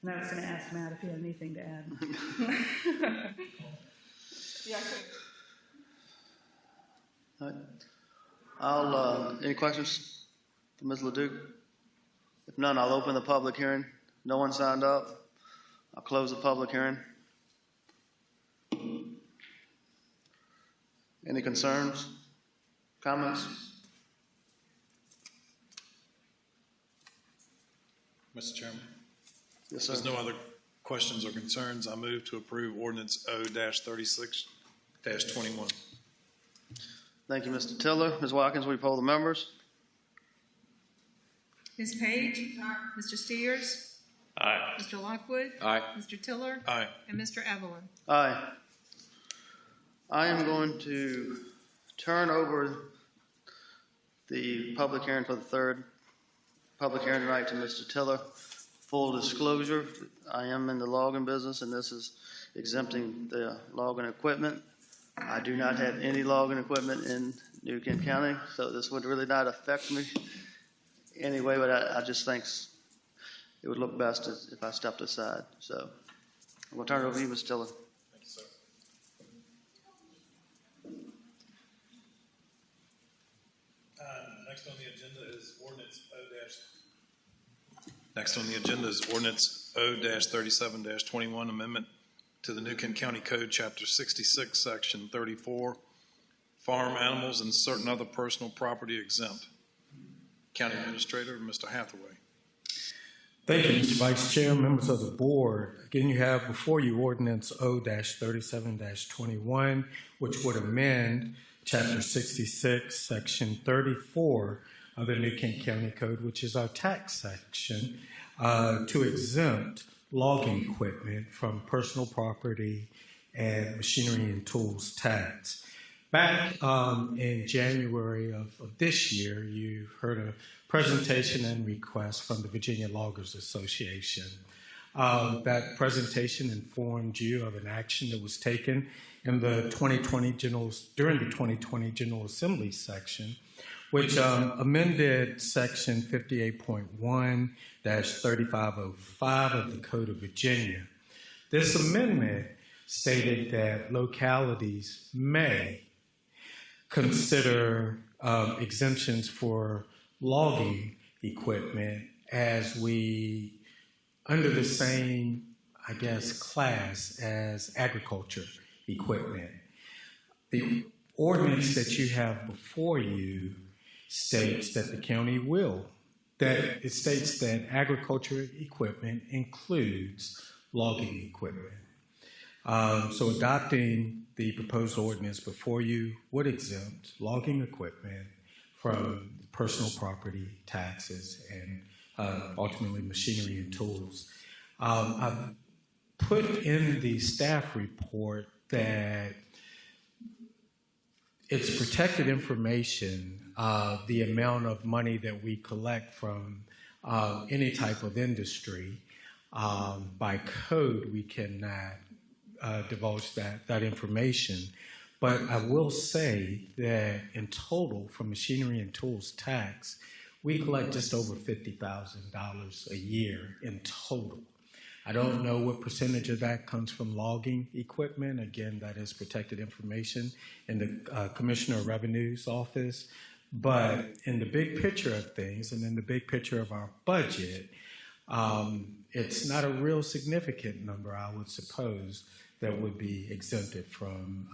And I was going to ask Matt if he had anything to add.
All right. I'll, any questions for Ms. Leduc? If none, I'll open the public hearing. No one signed up. I'll close the public hearing. Any concerns, comments?
Mr. Chairman,
Yes,
if
sir.
there's no other questions or concerns, I move to approve ordinance O-36-21.
Thank you, Mr. Tiller. Ms. Watkins, will you poll the members?
Ms. Page? Mr. Steers?
Aye.
Mr. Lockwood?
Aye.
Mr. Tiller?
Aye.
And Mr. Evelyn?
Aye. I am going to turn over the public hearing for the third public hearing tonight to Mr. Tiller. Full disclosure, I am in the logging business, and this is exempting the logging equipment. I do not have any logging equipment in New Kent County, so this would really not affect me anyway, but I just think it would look best if I stepped aside. So I'm going to turn it over to you, Mr. Tiller.
Thank you, sir. Next on the agenda is ordinance O-37-21, amendment to the New Kent County Code, Chapter 66, Section 34, farm animals and certain other personal property exempt. County Administrator, Mr. Hathaway.
Thank you, Mr. Vice Chair, members of the board. Again, you have before you ordinance O-37-21, which would amend Chapter 66, Section 34 of the New Kent County Code, which is our tax section, to exempt logging equipment from personal property and machinery and tools tax. Back in January of this year, you heard a presentation and request from the Virginia Loggers Association. That presentation informed you of an action that was taken in the 2020 during the 2020 General Assembly section, which amended Section 58.1-3505 of the Code of Virginia. This amendment stated that localities may consider exemptions for logging equipment as under the same, I guess, class as agriculture equipment. The ordinance that you have before you states that the county it states that agriculture equipment includes logging equipment. So adopting the proposed ordinance before you would exempt logging equipment from personal property taxes and ultimately machinery and tools. I've put in the staff report that it's protected information, the amount of money that we collect from any type of industry. By code, we cannot divulge that information. But I will say that in total, from machinery and tools tax, we collect just over $50,000 a year in total. I don't know what percentage of that comes from logging equipment. Again, that is protected information in the Commissioner of Revenue's office. But in the big picture of things and in the big picture of our budget, it's not a real significant number, I would suppose, that would be exempted from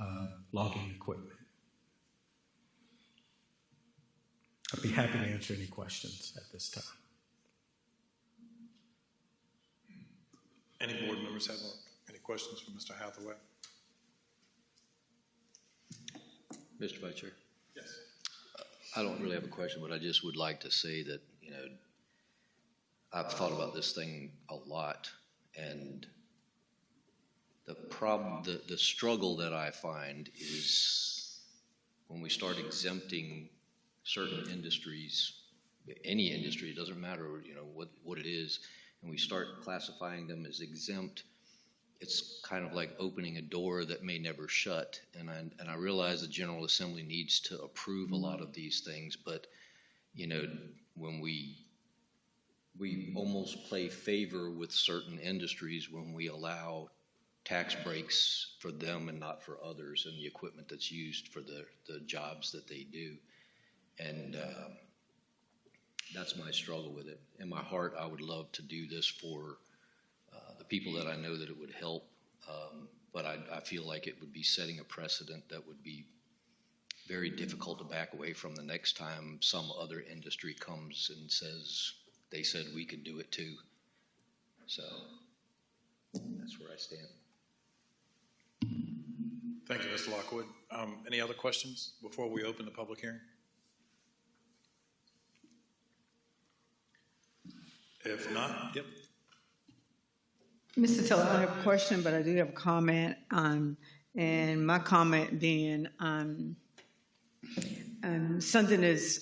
logging equipment. I'd be happy to answer any questions at this time.
Any board members have any questions for Mr. Hathaway?
Mr. Vice Chair?
Yes.
I don't really have a question, but I just would like to say that, I've thought about this thing a lot, and the problem, the struggle that I find is when we start exempting certain industries any industry, it doesn't matter, what it is, and we start classifying them as exempt, it's kind of like opening a door that may never shut. And I realize the General Assembly needs to approve a lot of these things, but, when we almost play favor with certain industries when we allow tax breaks for them and not for others, and the equipment that's used for the jobs that they do. And that's my struggle with it. In my heart, I would love to do this for the people that I know that it would help, but I feel like it would be setting a precedent that would be very difficult to back away from the next time some other industry comes and says they said we could do it too. So that's where I stand.
Thank you, Mr. Lockwood. Any other questions before we open the public hearing? If not, yep.
Mr. Tiller, I have a question, but I do have a comment. And my comment being something that's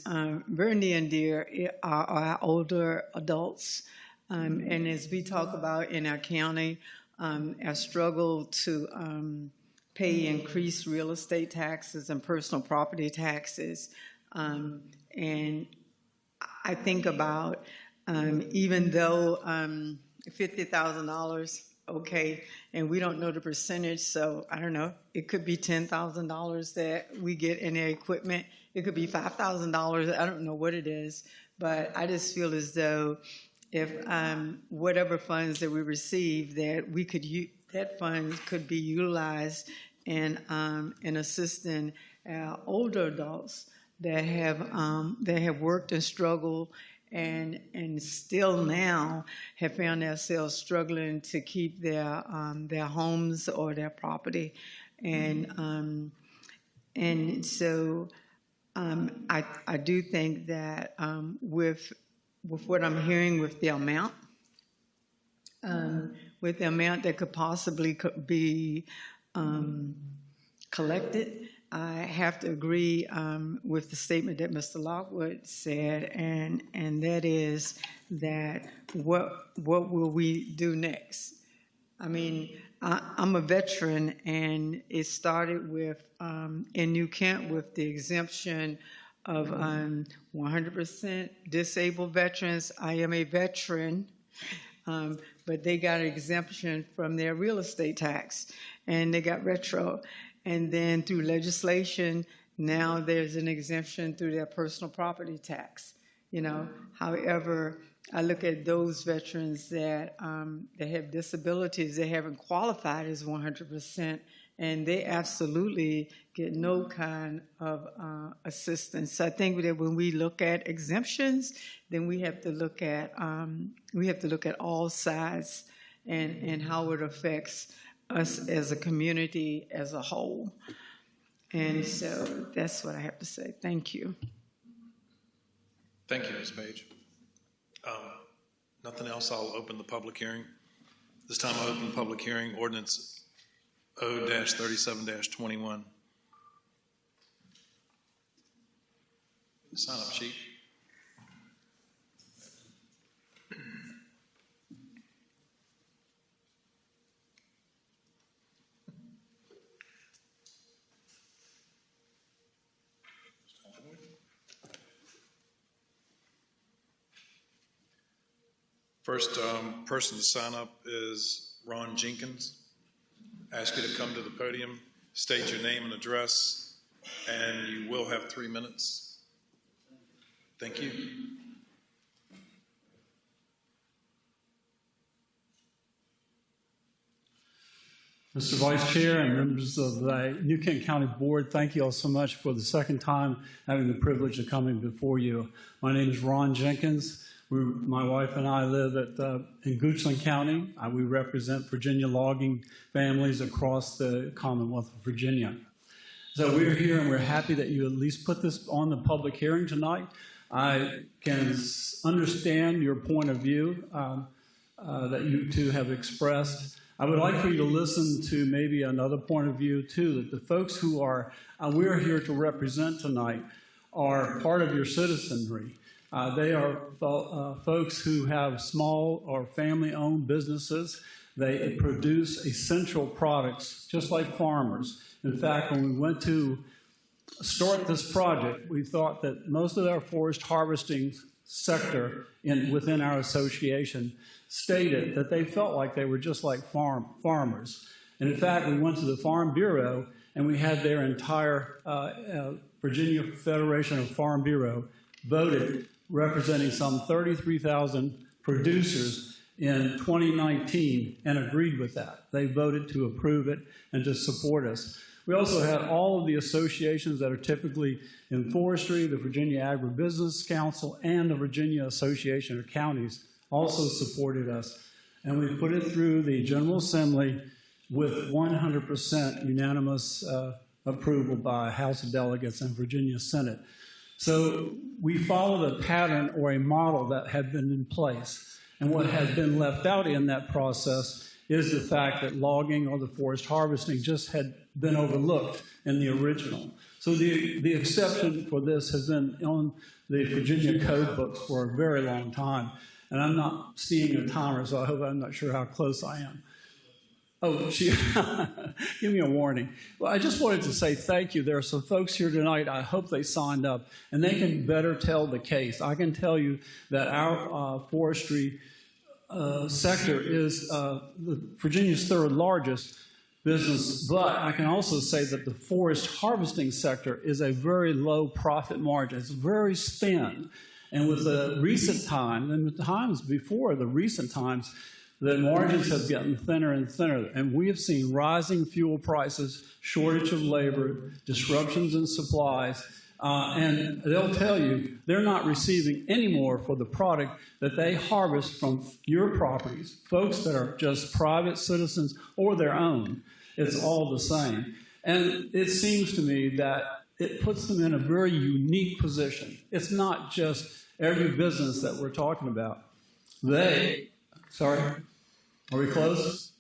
very near and dear are our older adults. And as we talk about in our county, our struggle to pay increased real estate taxes and personal property taxes. And I think about even though $50,000, okay, and we don't know the percentage, so I don't know, it could be $10,000 that we get in their equipment. It could be $5,000, I don't know what it is, but I just feel as though if whatever funds that we receive, that we could that fund could be utilized in assisting older adults that have worked and struggled and still now have found themselves struggling to keep their homes or their property, and so I do think that with what I'm hearing with the amount that could possibly be collected, I have to agree with the statement that Mr. Lockwood said, and that is that what will we do next? I mean, I'm a veteran, and it started with in New Kent with the exemption of 100% disabled veterans. I am a veteran, but they got an exemption from their real estate tax, and they got retro. And then through legislation, now there's an exemption through their personal property tax. However, I look at those veterans that have disabilities that haven't qualified as 100%, and they absolutely get no kind of assistance. So I think that when we look at exemptions, then we have to look at all sides and how it affects us as a community as a whole. And so that's what I have to say. Thank you.
Thank you, Ms. Page. Nothing else, I'll open the public hearing. This time I open the public hearing, Ordinance O-37-21. Sign up sheet. First person to sign up is Ron Jenkins. Ask you to come to the podium, state your name and address, and you will have 3 minutes. Thank you.
Mr. Vice Chair and members of the New Kent County Board, thank you all so much for the second time having the privilege of coming before you. My name is Ron Jenkins. My wife and I live in Goochland County. We represent Virginia logging families across the Commonwealth of Virginia. So we're here and we're happy that you at least put this on the public hearing tonight. I can understand your point of view that you two have expressed. I would like for you to listen to maybe another point of view too, that the folks who we're here to represent tonight are part of your citizenry. They are folks who have small or family-owned businesses. They produce essential products, just like farmers. In fact, when we went to start this project, we thought that most of our forest harvesting sector within our association stated that they felt like they were just like farmers. And in fact, we went to the Farm Bureau and we had their entire Virginia Federation of Farm Bureau voted, representing some 33,000 producers in 2019, and agreed with that. They voted to approve it and to support us. We also had all of the associations that are typically in forestry, the Virginia Agribusiness Council, and the Virginia Association of Counties also supported us. And we put it through the General Assembly with 100% unanimous approval by House of Delegates and Virginia Senate. So we followed a pattern or a model that had been in place. And what has been left out in that process is the fact that logging or the forest harvesting just had been overlooked in the original. So the exception for this has been on the Virginia code books for a very long time. And I'm not seeing a timer, so I'm not sure how close I am. Oh, give me a warning. Well, I just wanted to say thank you. There are some folks here tonight, I hope they signed up, and they can better tell the case. I can tell you that our forestry sector is Virginia's third largest business, but I can also say that the forest harvesting sector is a very low profit margin. It's very thin. And with the recent time, and the times before the recent times, the margins have gotten thinner and thinner, and we have seen rising fuel prices, shortage of labor, disruptions in supplies, and they'll tell you they're not receiving any more for the product that they harvest from your properties, folks that are just private citizens or their own. It's all the same. And it seems to me that it puts them in a very unique position. It's not just every business that we're talking about. Sorry, are we close?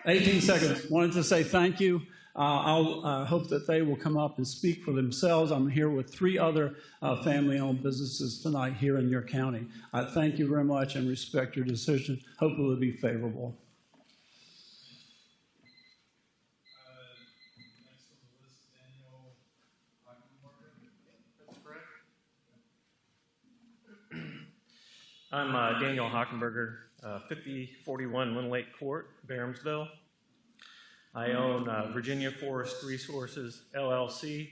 18 seconds. Wanted to say thank you. I'll hope that they will come up and speak for themselves. I'm here with 3 other family-owned businesses tonight here in your county. I thank you very much and respect your decision. Hope it will be favorable.
Next on the list, Daniel Hockenberger. That's correct.
I'm Daniel Hockenberger, 5041 Lynn Lake Court, Barhamsville. I own Virginia Forest Resources, LLC.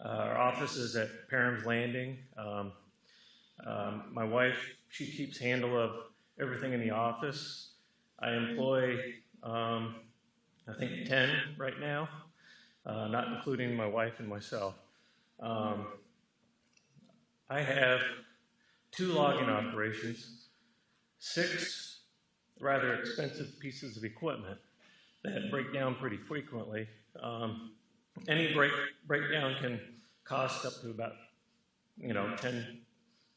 Our office is at Parham's Landing. My wife, she keeps handle of everything in the office. I employ, I think, 10 right now, not including my wife and myself. I have 2 logging operations, 6 rather expensive pieces of equipment that break down pretty frequently. Any breakdown can cost up to about, $10,000,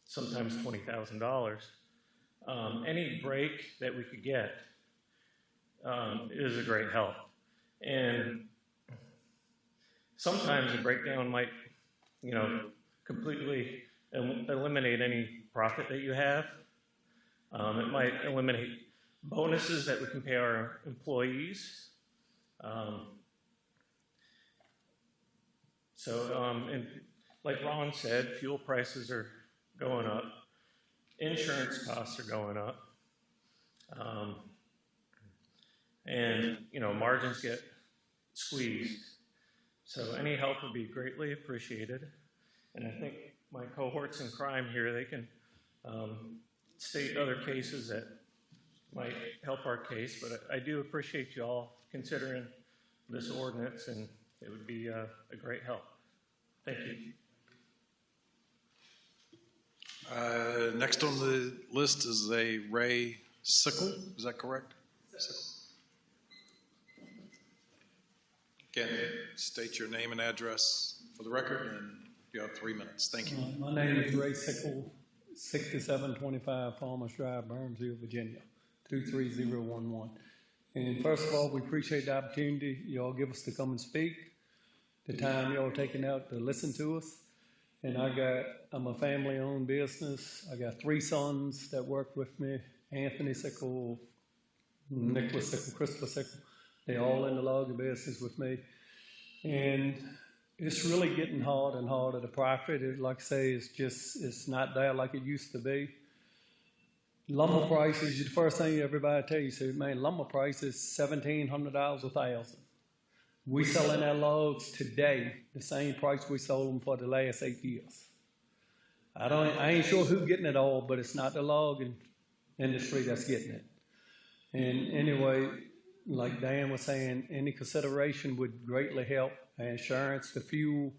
sometimes $20,000. Any break that we could get is a great help. And sometimes a breakdown might, completely eliminate any profit that you have. It might eliminate bonuses that we can pay our employees. And like Ron said, fuel prices are going up. Insurance costs are going up. And, margins get squeezed. So any help would be greatly appreciated. And I think my cohorts in crime here, they can state other cases that might help our case, but I do appreciate you all considering this ordinance, and it would be a great help. Thank you.
Next on the list is a Ray Sickle. Is that correct? Sickle. Again, state your name and address for the record, and you have 3 minutes. Thank you.
My name is Ray Sickle, 6725 Farmers Drive, Burnsville, Virginia, 23011. And first of all, we appreciate the opportunity y'all give us to come and speak, the time y'all taking out to listen to us. And I'm a family-owned business. I got 3 sons that work with me, Anthony Sickle, Nicholas Sickle, Christopher Sickle. They're all in the logging business with me. And it's really getting hard and harder to profit. Like I say, it's not there like it used to be. Lumber prices, the first thing everybody tell you, say, man, lumber price is $1,700 a thousand. We selling our logs today the same price we sold them for the last 8 years. I ain't sure who's getting it all, but it's not the logging industry that's getting it. And anyway, like Dan was saying, any consideration would greatly help. Insurance, the fuel,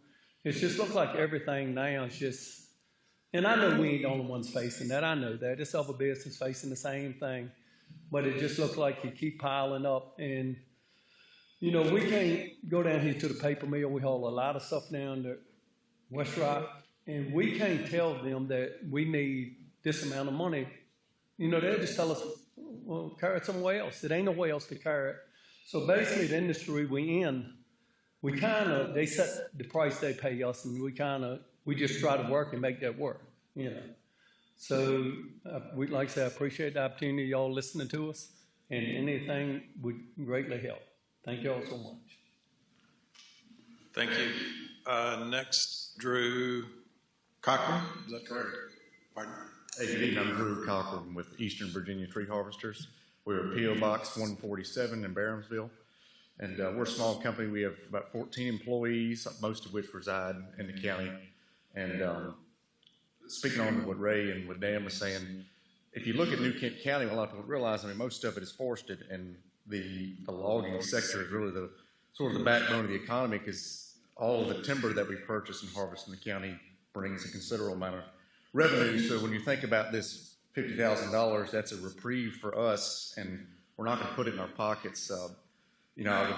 it just looks like everything now is just, and I know we ain't the only ones facing that. I know that. This other business facing the same thing, but it just looks like you keep piling up. And you know, we can't go down here to the paper mill. We haul a lot of stuff down to West Rock, and we can't tell them that we need this amount of money. You know, they'll just tell us, well, carry it somewhere else. It ain't nowhere else to carry it. So basically, the industry we in, they set the price they pay us, and we just try to work and make that work, you know. So we'd like to say I appreciate the opportunity, y'all listening to us, and anything would greatly help. Thank you all so much.
Thank you. Next, Drew Cochran, is that correct? Pardon?
Hey, good evening. I'm Drew Cochran with Eastern Virginia Tree Harvesters. We're at P.O. Box 147 in Barhamsville. And we're a small company. We have about 14 employees, most of which reside in the county. And speaking on to what Ray and what Dan was saying, if you look at New Kent County, a lot of people realize, I mean, most of it is forested, and the logging sector is really the sort of the backbone of the economy, because all of the timber that we purchase and harvest in the county brings a considerable amount of revenue. So when you think about this $50,000, that's a reprieve for us, and we're not going to put it in our pockets. You know,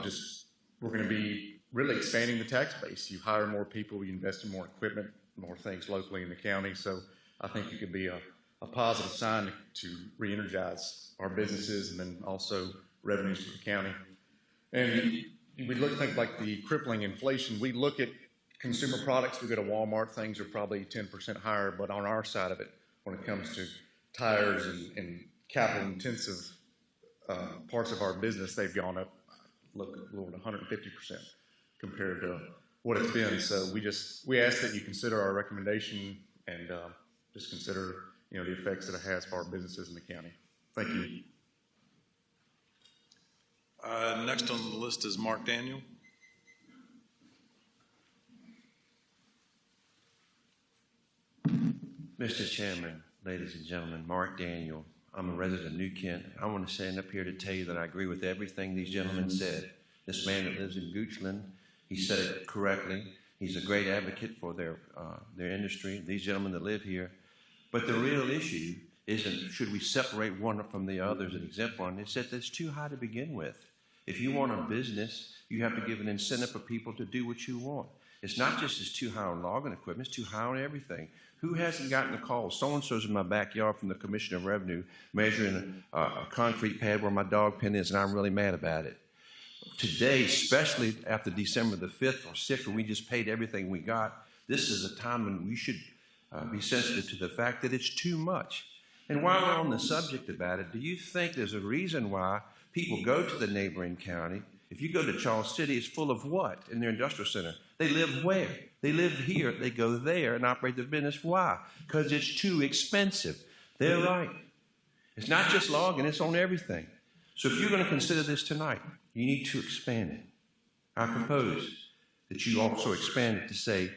we're going to be really expanding the tax base. You hire more people, you invest in more equipment, more things locally in the county. So I think it could be a positive sign to re-energize our businesses, and then also revenues for the county. And we look at things like the crippling inflation. We look at consumer products. We go to Walmart, things are probably 10% higher, but on our side of it, when it comes to tires and capital intensive parts of our business, they've gone up, look, a little 150% compared to what it's been. So we ask that you consider our recommendation and just consider, you know, the effects that it has for our businesses in the county. Thank you.
Next on the list is Mark Daniel.
Mr. Chairman, ladies and gentlemen, Mark Daniel. I'm a resident of New Kent. I want to stand up here to tell you that I agree with everything these gentlemen said. This man that lives in Goochland, he said it correctly. He's a great advocate for their industry, these gentlemen that live here. But the real issue isn't should we separate one from the others and exempt one. It's that it's too high to begin with. If you want a business, you have to give an incentive for people to do what you want. It's not just it's too high on logging equipment, it's too high on everything. Who hasn't gotten a call? So-and-so's in my backyard from the Commissioner of Revenue measuring a concrete pad where my dog pen is, and I'm really mad about it. Today, especially after December the 5th or 6th, when we just paid everything we got, this is a time when we should be sensitive to the fact that it's too much. And while we're on the subject about it, do you think there's a reason why people go to the neighboring county? If you go to Charles City, it's full of what in their industrial center? They live where? They live here. They go there and operate their business. Why? Because it's too expensive. They're right. It's not just logging, it's on everything. So if you're going to consider this tonight, you need to expand it. I propose that you also expand it to say,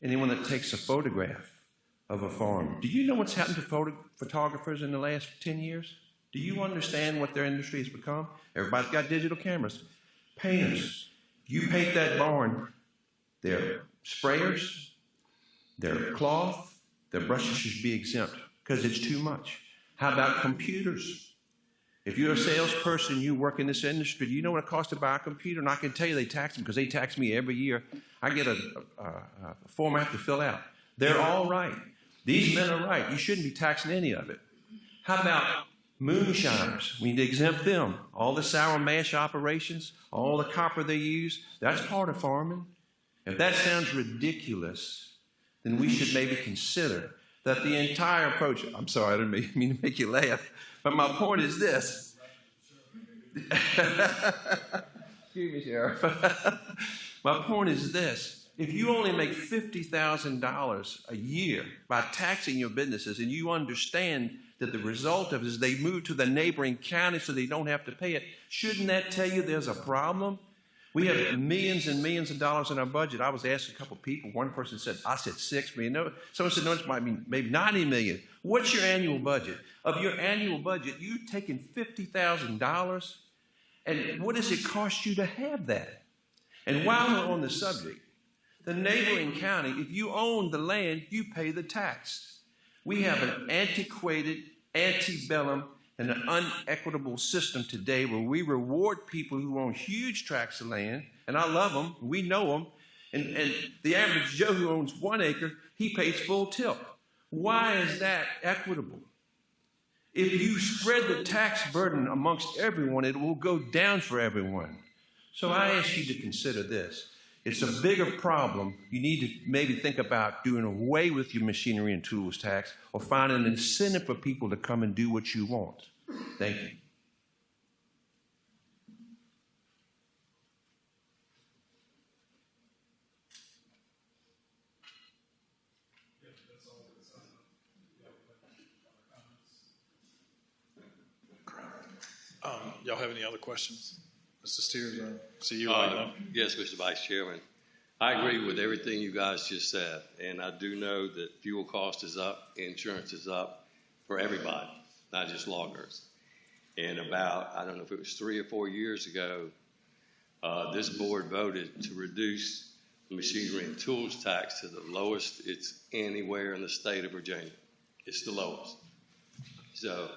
anyone that takes a photograph of a farm, do you know what's happened to photographers in the last 10 years? Do you understand what their industry has become? Everybody's got digital cameras. Painters, you paint that barn, their sprayers, their cloth, their brushes should be exempt because it's too much. How about computers? If you're a salesperson, you work in this industry, do you know what it costs to buy a computer? And I can tell you they tax them because they tax me every year. I get a form I have to fill out. They're all right. These men are right. You shouldn't be taxing any of it. How about moonshiners? We need to exempt them. All the sour mash operations, all the copper they use, that's part of farming. If that sounds ridiculous, then we should maybe consider that the entire approach, I'm sorry, I didn't mean to make you laugh, but my point is this. Excuse me, Sheriff. My point is this. If you only make $50,000 a year by taxing your businesses, and you understand that the result of it is they move to the neighboring county so they don't have to pay it, shouldn't that tell you there's a problem? We have millions and millions of dollars in our budget. I was asking a couple people. One person said, I said 6 million. No, someone said, no, it might be maybe 90 million. What's your annual budget? Of your annual budget, you've taken $50,000, and what does it cost you to have that? And while we're on the subject, the neighboring county, if you own the land, you pay the tax. We have an antiquated, antebellum, and an unequitable system today where we reward people who own huge tracts of land, and I love them, we know them, and the average Joe who owns 1 acre, he pays full tilt. Why is that equitable? If you spread the tax burden amongst everyone, it will go down for everyone. So I ask you to consider this. It's a bigger problem. You need to maybe think about doing away with your machinery and tools tax or find an incentive for people to come and do what you want. Thank you.
Y'all have any other questions? Mr. Steers, I see you right now.
Yes, Mr. Vice Chairman. I agree with everything you guys just said, and I do know that fuel cost is up, insurance is up for everybody, not just loggers. And about, I don't know if it was 3 or 4 years ago, this board voted to reduce the machinery and tools tax to the lowest it's anywhere in the state of Virginia. It's the lowest. So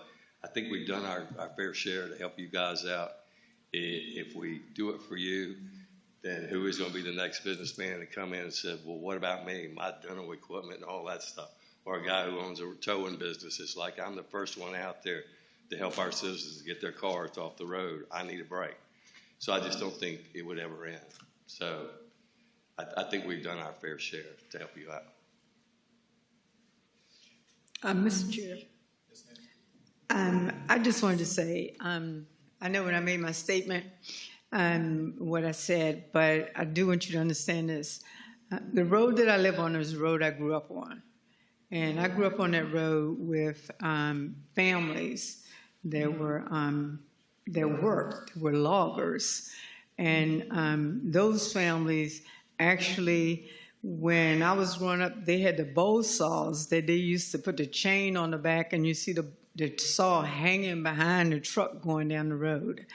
I think we've done our fair share to help you guys out. If we do it for you, then who is going to be the next businessman to come in and say, well, what about me, my dental equipment and all that stuff? Or a guy who owns a towing business. It's like I'm the first one out there to help our citizens get their cars off the road. I need a break. So I just don't think it would ever end. So I think we've done our fair share to help you out.
Mr. Chair, I just wanted to say, I know when I made my statement, what I said, but I do want you to understand this. The road that I live on is the road I grew up on. And I grew up on that road with families that were that worked, were loggers. And those families actually, when I was growing up, they had the bow saws that they used to put the chain on the back, and you see the saw hanging behind the truck going down the road.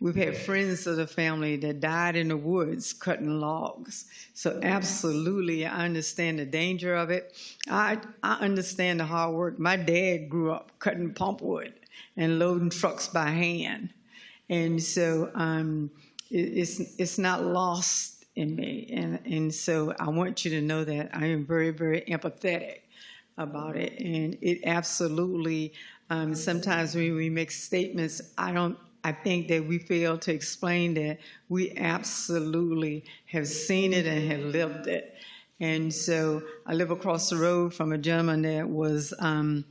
We've had friends of the family that died in the woods cutting logs. So absolutely, I understand the danger of it. I understand the hard work. My dad grew up cutting pumpwood and loading trucks by hand. And so it's not lost in me. And so I want you to know that I am very, very empathetic about it. And it absolutely, sometimes when we make statements, I think that we fail to explain that we absolutely have seen it and have lived it. And so I live across the road from a gentleman that was a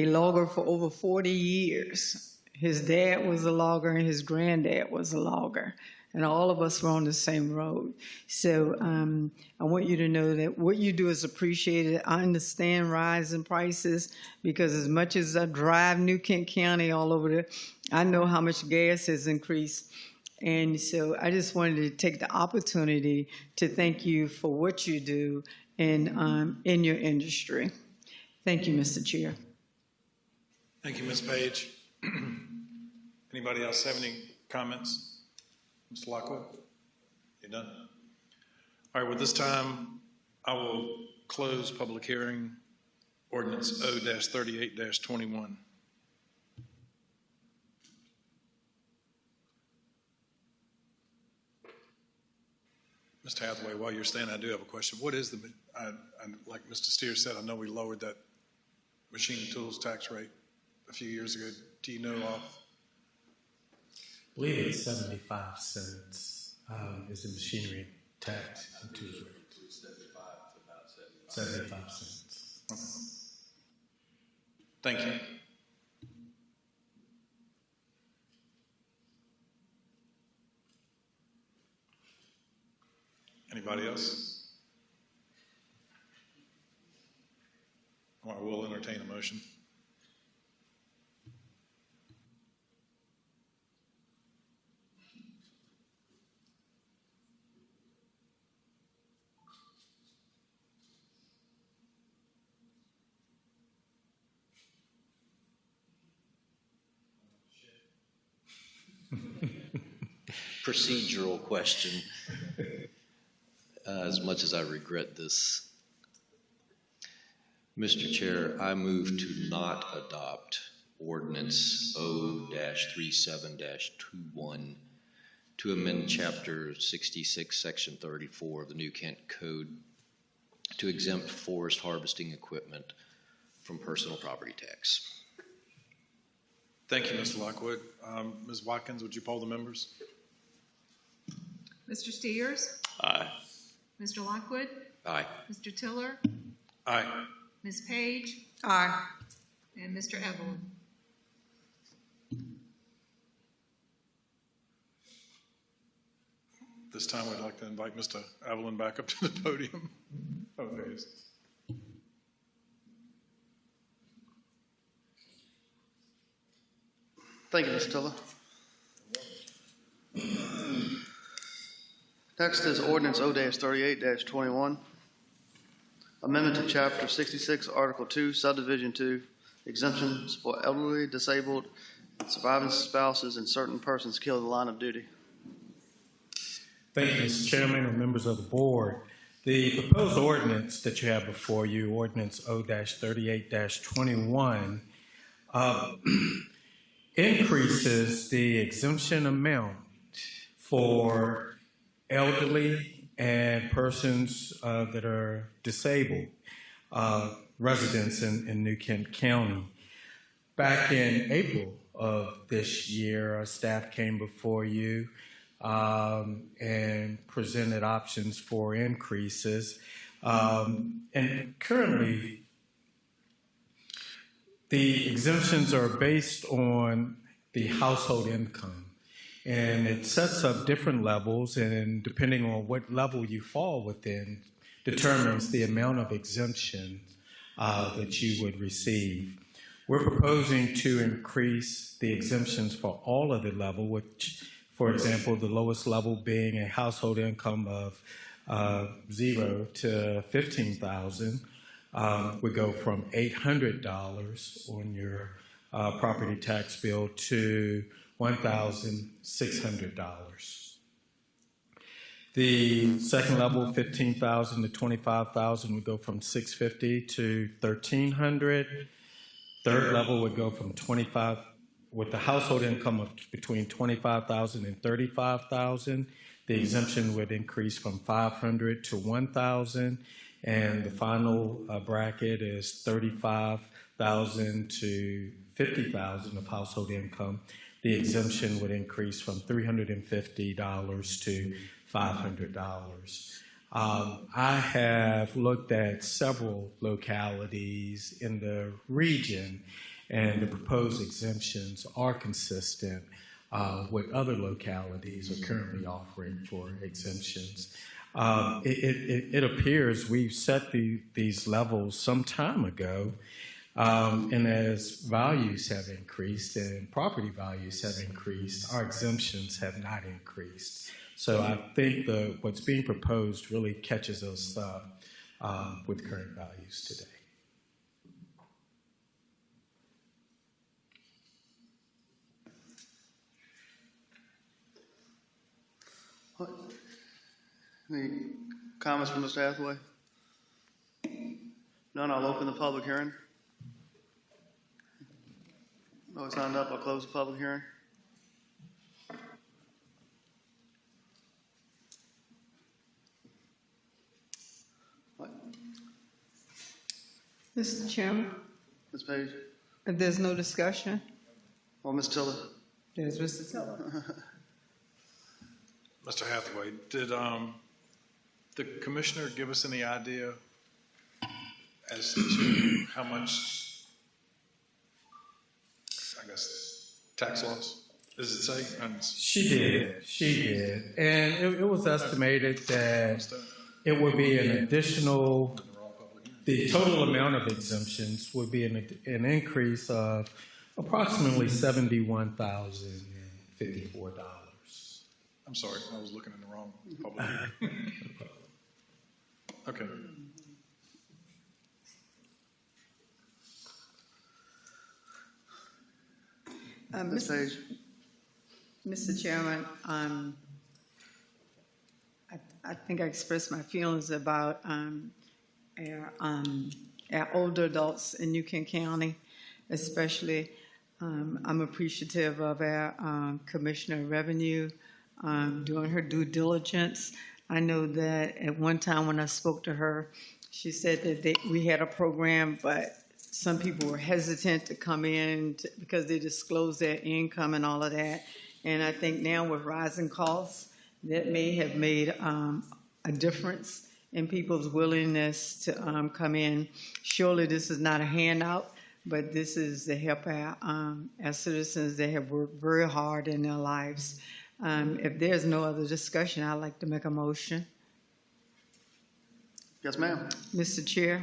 logger for over 40 years. His dad was a logger and his granddad was a logger. And all of us were on the same road. So I want you to know that what you do is appreciated. I understand rising prices because as much as I drive New Kent County all over there, I know how much gas has increased. And so I just wanted to take the opportunity to thank you for what you do in your industry. Thank you, Mr. Chair.
Thank you, Ms. Page. Anybody else have any comments? Mr. Lockwood, you done? All right, well, this time I will close public hearing, ordinance O-38-21. Mr. Hathaway, while you're standing, I do have a question. What is like Mr. Steers said, I know we lowered that machine and tools tax rate a few years ago. Do you know off?
I believe it's 75 cents is the machinery tax and tools rate.
$0.75. Thank you. Anybody else? All right, we'll entertain a motion.
Procedural question. As much as I regret this, Mr. Chair, I move to not adopt Ordinance O-37-21 to amend Chapter 66, Section 34 of the New Kent Code to exempt forest harvesting equipment from personal property tax.
Thank you, Mr. Lockwood. Ms. Watkins, would you poll the members?
Mr. Steers?
Aye.
Mr. Lockwood?
Aye.
Mr. Tiller?
Aye.
Ms. Page?
Aye.
And Mr. Evelyn?
This time we'd like to invite Mr. Evelyn back up to the podium. Oh, there he is.
Thank you, Mr. Tiller. Next is Ordinance O-38-21, amendment to Chapter 66, Article 2, Subdivision 2, exemptions for elderly, disabled, surviving spouses, and certain persons killed in the line of duty.
Thank you, Mr. Chairman and members of the board. The proposed ordinance that you have before you, Ordinance O-38-21, increases the exemption amount for elderly and persons that are disabled, residents in New Kent County. Back in April of this year, our staff came before you and presented options for increases. And currently, the exemptions are based on the household income. And it sets up different levels, and depending on what level you fall within, determines the amount of exemption that you would receive. We're proposing to increase the exemptions for all of the level, which, for example, the lowest level being a household income of $0 to $15,000, would go from $800 on your property tax bill to $1,600. The second level, $15,000 to $25,000, would go from $650 to $1,300. Third level would go from $25,000 with the household income of between $25,000 and $35,000. The exemption would increase from $500 to $1,000, and the final bracket is $35,000 to $50,000 of household income. The exemption would increase from $350 to $500. I have looked at several localities in the region, and the proposed exemptions are consistent with other localities are currently offering for exemptions. It appears we've set these levels some time ago, and as values have increased and property values have increased, our exemptions have not increased. So I think what's being proposed really catches us up with current values today.
Any comments from Mr. Hathaway? None, I'll open the public hearing. No, it's signed up, I'll close the public hearing.
Mr. Chairman,
Ms. Page?
if there's no discussion,
Or Ms. Tiller?
there's Mr. Tiller.
Mr. Hathaway, did the commissioner give us any idea as to how much, I guess, tax loss? Does it say?
She did. And it was estimated that it would be an additional, the total amount of exemptions would be an increase of approximately $71,054.
I'm sorry, I was looking in the wrong public hearing. Okay.
Ms. Page.
Mr. Chairman, I think I expressed my feelings about our older adults in New Kent County, especially. I'm appreciative of our Commissioner of Revenue doing her due diligence. I know that at one time when I spoke to her, she said that we had a program, but some people were hesitant to come in because they disclosed their income and all of that. And I think now with rising costs, that may have made a difference in people's willingness to come in. Surely this is not a handout, but this is to help our citizens that have worked very hard in their lives. If there's no other discussion, I'd like to make a motion.
Yes, ma'am.
Mr. Chair,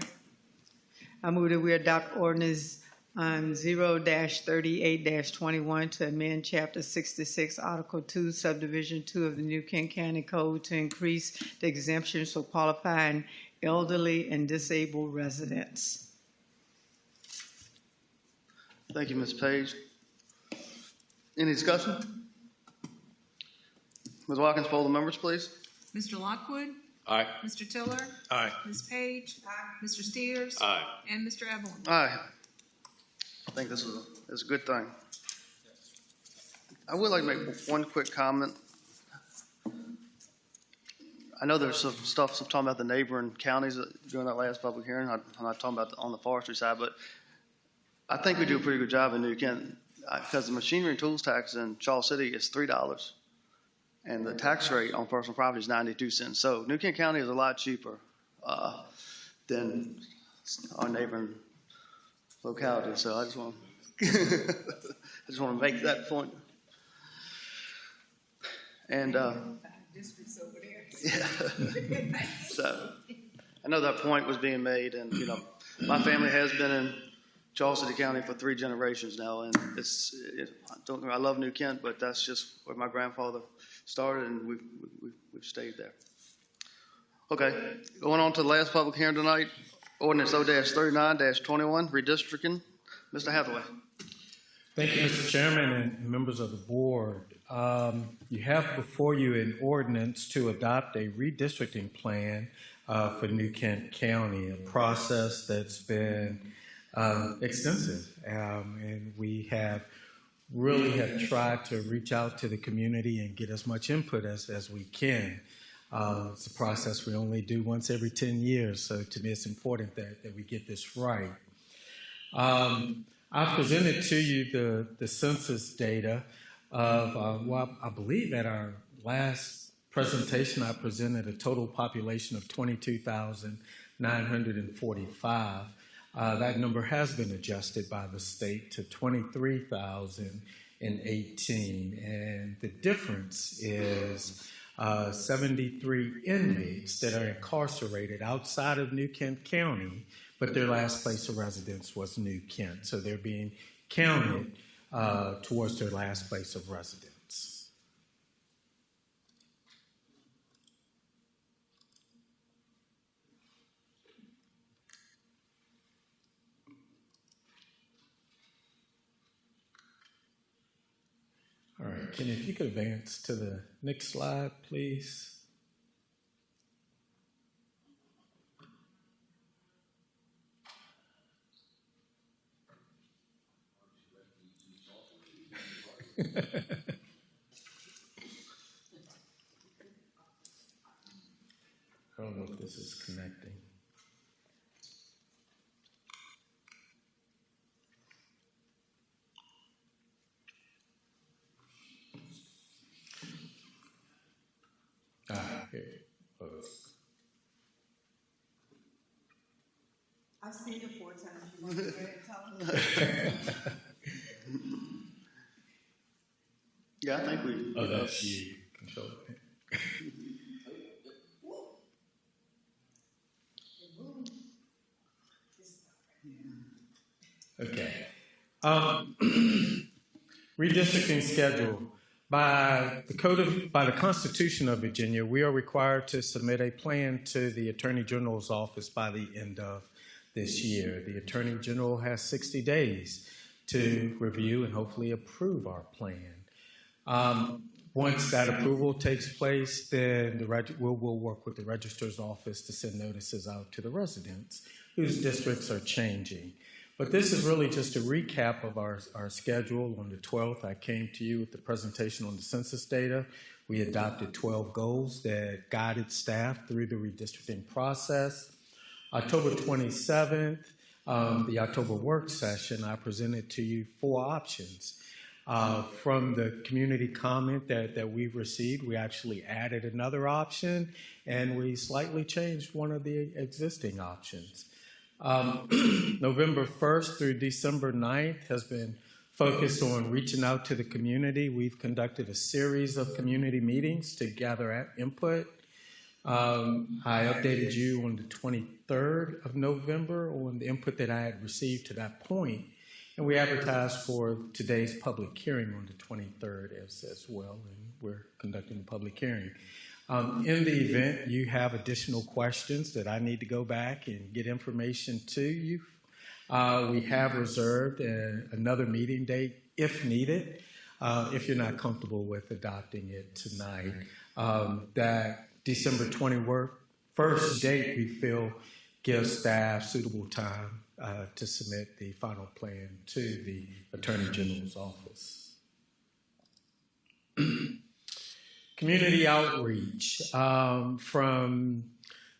I move that we adopt ordinance 0-38-21 to amend Chapter 66, Article 2, Subdivision 2 of the New Kent County Code to increase the exemptions for qualifying elderly and disabled residents.
Thank you, Ms. Page. Any discussion? Ms. Watkins, poll the members, please.
Mr. Lockwood?
Aye.
Mr. Tiller?
Aye.
Ms. Page? Aye. Mr. Steers?
Aye.
And Mr. Evelyn?
Aye. I think this is a good thing. I would like to make one quick comment. I know there's some stuff talking about the neighboring counties during that last public hearing. I'm not talking about on the forestry side, but I think we do a pretty good job in New Kent because the machinery and tools tax in Charles City is $3, and the tax rate on personal property is 92 cents. So New Kent County is a lot cheaper than our neighboring locality. So I just want to make that point. And
Districts over there.
yeah, so I know that point was being made, and my family has been in Charles City County for 3 generations now, and I love New Kent, but that's just where my grandfather started, and we've stayed there. Okay, going on to the last public hearing tonight, Ordinance 0-39-21, redistricting. Mr. Hathaway.
Thank you, Mr. Chairman and members of the board. You have before you an ordinance to adopt a redistricting plan for New Kent County, a process that's been extensive, and we have tried to reach out to the community and get as much input as we can. It's a process we only do once every 10 years, so to me it's important that we get this right. I presented to you the census data of, I believe at our last presentation I presented a total population of 22,945. That number has been adjusted by the state to 23,018, and the difference is 73 inmates that are incarcerated outside of New Kent County, but their last place of residence was New Kent, so they're being counted towards their last place of residence. All right, Ken, if you could advance to the next slide, please. I don't know if this is connecting. Here.
I've seen it 4 times. You want to go ahead and tell them?
Yeah, I think we.
Oh, that's you. Control it. Okay. Redistricting schedule. By the Constitution of Virginia, we are required to submit a plan to the Attorney General's office by the end of this year. The Attorney General has 60 days to review and hopefully approve our plan. Once that approval takes place, then we'll work with the Registrar's office to send notices out to the residents whose districts are changing. But this is really just a recap of our schedule. On the 12th, I came to you with the presentation on the census data. We adopted 12 goals that guided staff through the redistricting process. October 27th, the October work session, I presented to you 4 options. From the community comment that we've received, we actually added another option, and we slightly changed one of the existing options. November 1st through December 9th has been focused on reaching out to the community. We've conducted a series of community meetings to gather input. I updated you on the 23rd of November on the input that I had received to that point. And we advertised for today's public hearing on the 23rd as well, and we're conducting a public hearing. In the event you have additional questions that I need to go back and get information to you, we have reserved another meeting date if needed, if you're not comfortable with adopting it tonight. That December 21st date, we feel, gives staff suitable time to submit the final plan to the Attorney General's office. Community outreach. From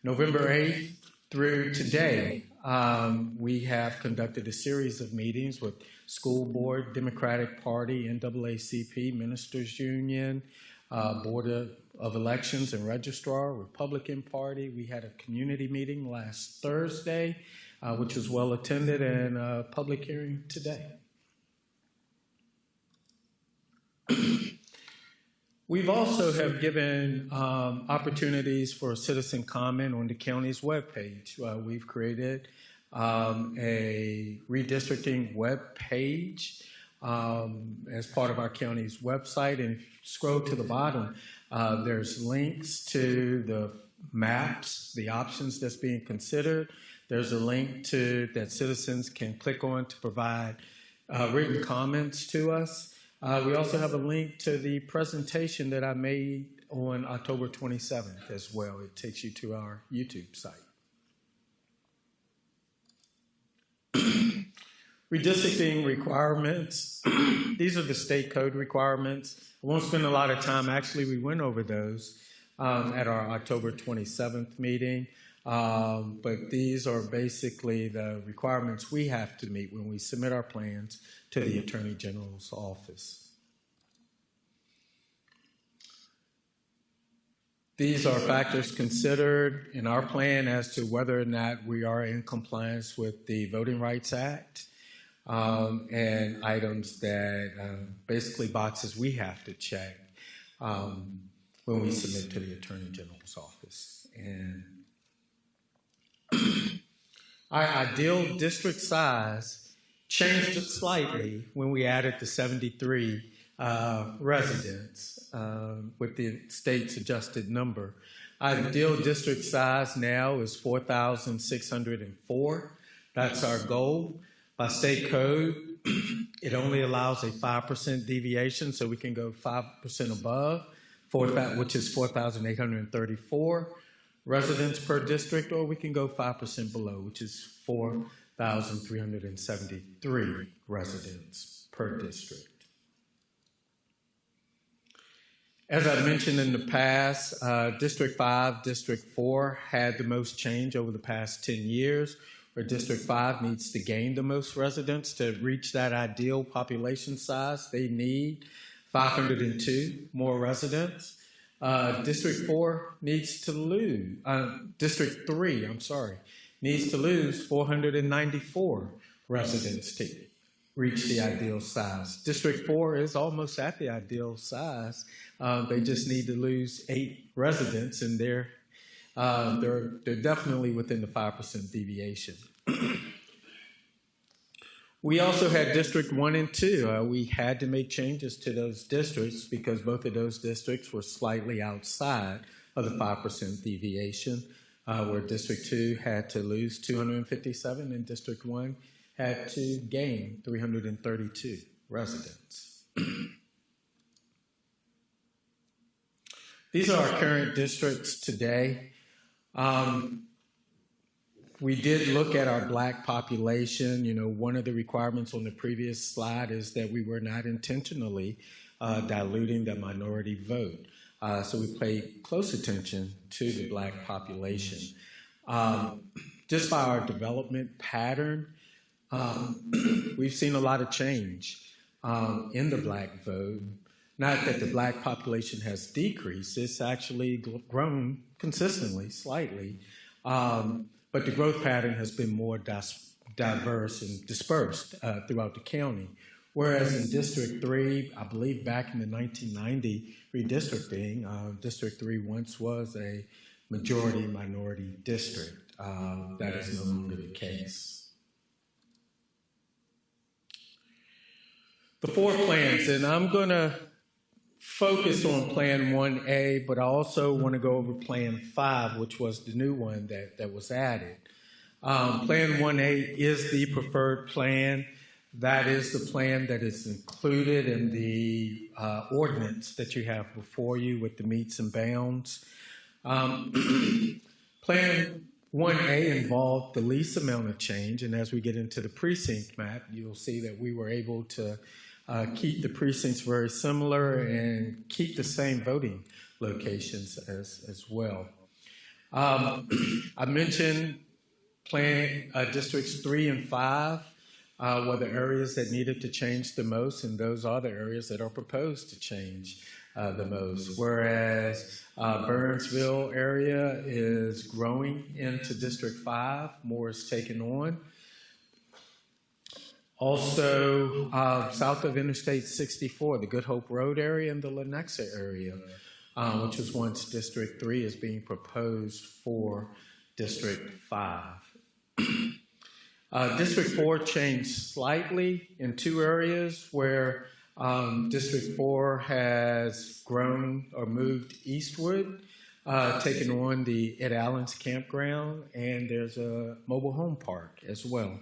November 8th through today, we have conducted a series of meetings with School Board, Democratic Party, NAACP, Ministers Union, Board of Elections and Registrar, Republican Party. We had a community meeting last Thursday, which was well attended, and a public hearing today. We've also have given opportunities for citizen comment on the county's webpage. We've created a redistricting webpage as part of our county's website. And if you scroll to the bottom, there's links to the maps, the options that's being considered. There's a link that citizens can click on to provide written comments to us. We also have a link to the presentation that I made on October 27th as well. It takes you to our YouTube site. Redistricting requirements. These are the state code requirements. I won't spend a lot of time. Actually, we went over those at our October 27th meeting. But these are basically the requirements we have to meet when we submit our plans to the Attorney General's office. These are factors considered in our plan as to whether or not we are in compliance with the Voting Rights Act, and items that basically boxes we have to check when we submit to the Attorney General's office. And our ideal district size changed it slightly when we added the 73 residents with the state's adjusted number. Our ideal district size now is 4,604. That's our goal. By state code, it only allows a 5% deviation, so we can go 5% above, which is 4,834 residents per district, or we can go 5% below, which is 4,373 residents per district. As I mentioned in the past, District 5, District 4 had the most change over the past 10 years, where District 5 needs to gain the most residents to reach that ideal population size. They need 502 more residents. District 4 needs to lose, District 3, needs to lose 494 residents to reach the ideal size. District 4 is almost at the ideal size. They just need to lose 8 residents, and they're definitely within the 5% deviation. We also had District 1 and 2. We had to make changes to those districts because both of those districts were slightly outside of the 5% deviation, where District 2 had to lose 257 and District 1 had to gain 332 residents. These are our current districts today. We did look at our black population. You know, one of the requirements on the previous slide is that we were not intentionally diluting the minority vote. So we paid close attention to the black population. Just by our development pattern, we've seen a lot of change in the black vote. Not that the black population has decreased, it's actually grown consistently, slightly. But the growth pattern has been more diverse and dispersed throughout the county. Whereas in District 3, I believe back in the 1990 redistricting, District 3 once was a majority-minority district. That is no longer the case. The 4 plans, and I'm going to focus on Plan 1A, but I also want to go over Plan 5, which was the new one that was added. Plan 1A is the preferred plan. That is the plan that is included in the ordinance that you have before you with the meets and bounds. Plan 1A involved the least amount of change, and as we get into the precinct map, you'll see that we were able to keep the precincts very similar and keep the same voting locations as well. I mentioned Districts 3 and 5 were the areas that needed to change the most, and those are the areas that are proposed to change the most. Whereas Burnsville area is growing into District 5, more is taken on. Also, south of Interstate 64, the Good Hope Road area and the Lenexa area, which was once District 3, is being proposed for District 5. District 4 changed slightly in 2 areas where District 4 has grown or moved eastward, taken on the Ed Allen's campground, and there's a mobile home park as well.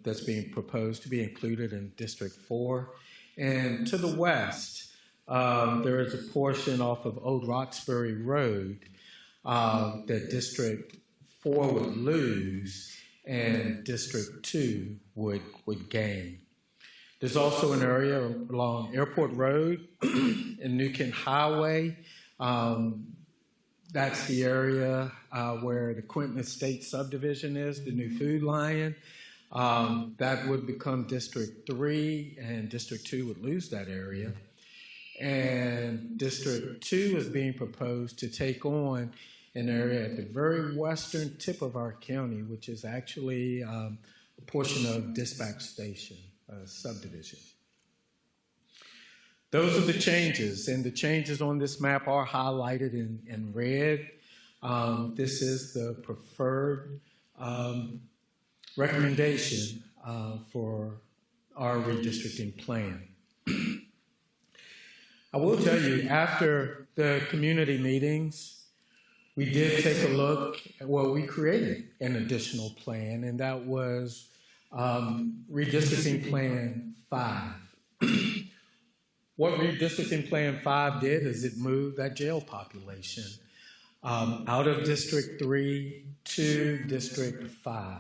That's being proposed to be included in District 4. And to the west, there is a portion off of Old Roxbury Road that District 4 would lose and District 2 would gain. There's also an area along Airport Road and New Kent Highway. That's the area where the Quinton Estate subdivision is, the new Food Lion. That would become District 3, and District 2 would lose that area. And District 2 is being proposed to take on an area at the very western tip of our county, which is actually a portion of Dispatch Station subdivision. Those are the changes, and the changes on this map are highlighted in red. This is the preferred recommendation for our redistricting plan. I will tell you, after the community meetings, we did take a look, we created an additional plan, and that was Redistricting Plan 5. What Redistricting Plan 5 did is it moved that jail population out of District 3 to District 5.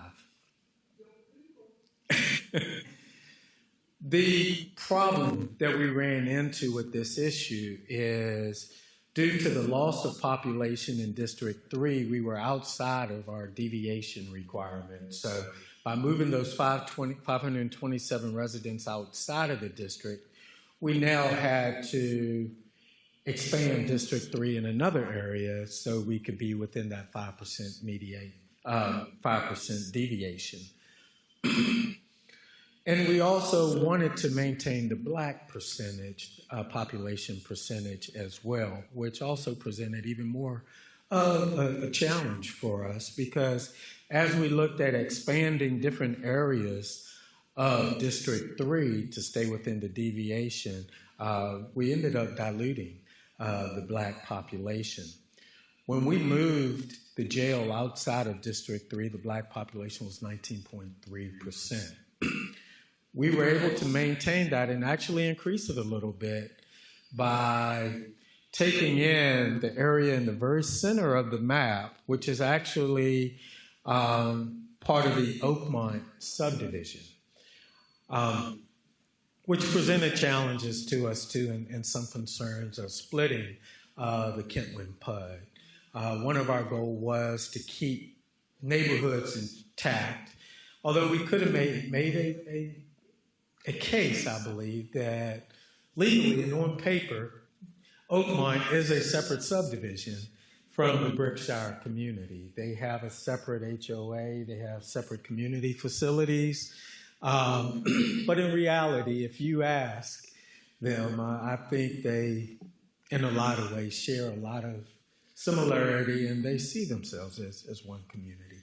The problem that we ran into with this issue is due to the loss of population in District 3, we were outside of our deviation requirements. So by moving those 527 residents outside of the district, we now had to expand District 3 in another area so we could be within that 5% 5% deviation. And we also wanted to maintain the black percentage, population percentage as well, which also presented even more of a challenge for us, because as we looked at expanding different areas of District 3 to stay within the deviation, we ended up diluting the black population. When we moved the jail outside of District 3, the black population was 19.3%. We were able to maintain that and actually increase it a little bit by taking in the area in the very center of the map, which is actually part of the Oakmont subdivision, which presented challenges to us too, and some concerns of splitting the Kentland PUD. One of our goals was to keep neighborhoods intact, although we could have made a case, I believe, that legally and on paper, Oakmont is a separate subdivision from the Berkshire community. They have a separate HOA, they have separate community facilities, but in reality, if you ask them, I think they, in a lot of ways, share a lot of similarity, and they see themselves as one community.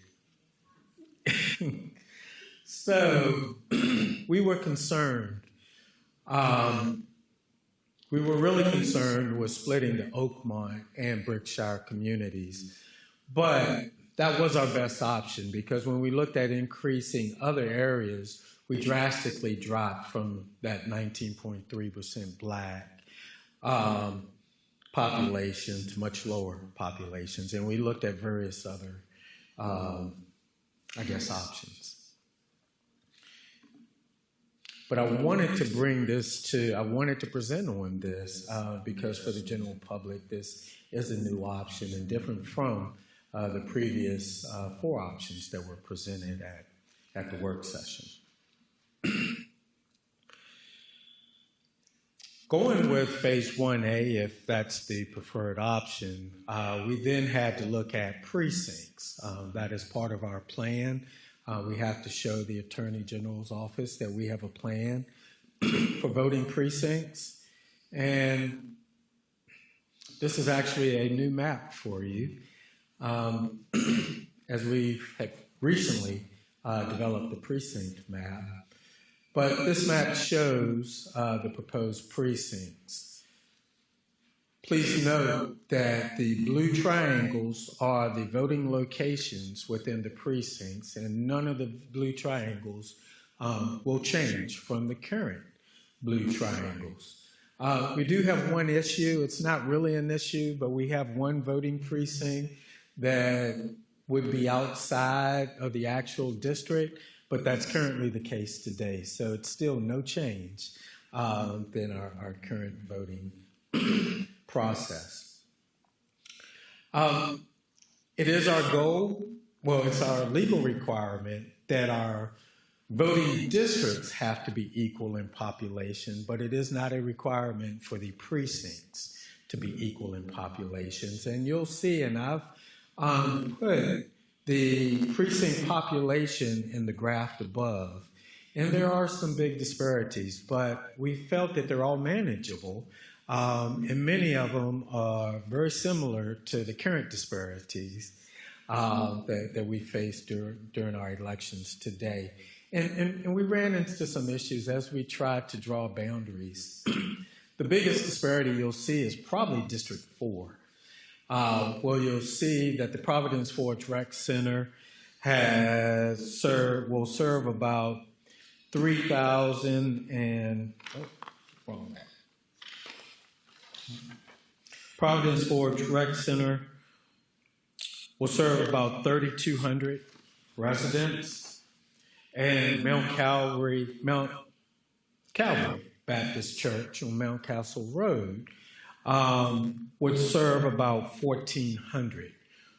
So we were concerned. We were really concerned with splitting the Oakmont and Berkshire communities, but that was our best option, because when we looked at increasing other areas, we drastically dropped from that 19.3% black population to much lower populations, and we looked at various other, options. But I wanted to present on this because for the general public, this is a new option and different from the previous 4 options that were presented at the work session. Going with Phase 1A, if that's the preferred option, we then had to look at precincts. That is part of our plan. We have to show the Attorney General's office that we have a plan for voting precincts. And this is actually a new map for you, as we have recently developed the precinct map. But this map shows the proposed precincts. Please note that the blue triangles are the voting locations within the precincts, and none of the blue triangles will change from the current blue triangles. We do have one issue. It's not really an issue, but we have one voting precinct that would be outside of the actual district, but that's currently the case today. So it's still no change than our current voting process. It is our goal, well, it's our legal requirement that our voting districts have to be equal in population, but it is not a requirement for the precincts to be equal in populations. And you'll see, and I've put the precinct population in the graph above, and there are some big disparities, but we felt that they're all manageable. And many of them are very similar to the current disparities that we face during our elections today. And we ran into some issues as we tried to draw boundaries. The biggest disparity you'll see is probably District 4. Well, you'll see that the Providence Forge Rec Center will serve about 3,000 and, wrong map. Providence Forge Rec Center will serve about 3,200 residents, and Mount Calvary Baptist Church on Mount Castle Road would serve about 1,400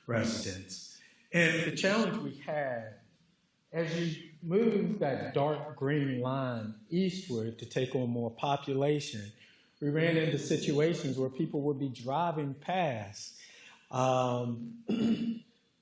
residents. And the challenge we had, as you move that dark green line eastward to take on more population, we ran into situations where people would be driving past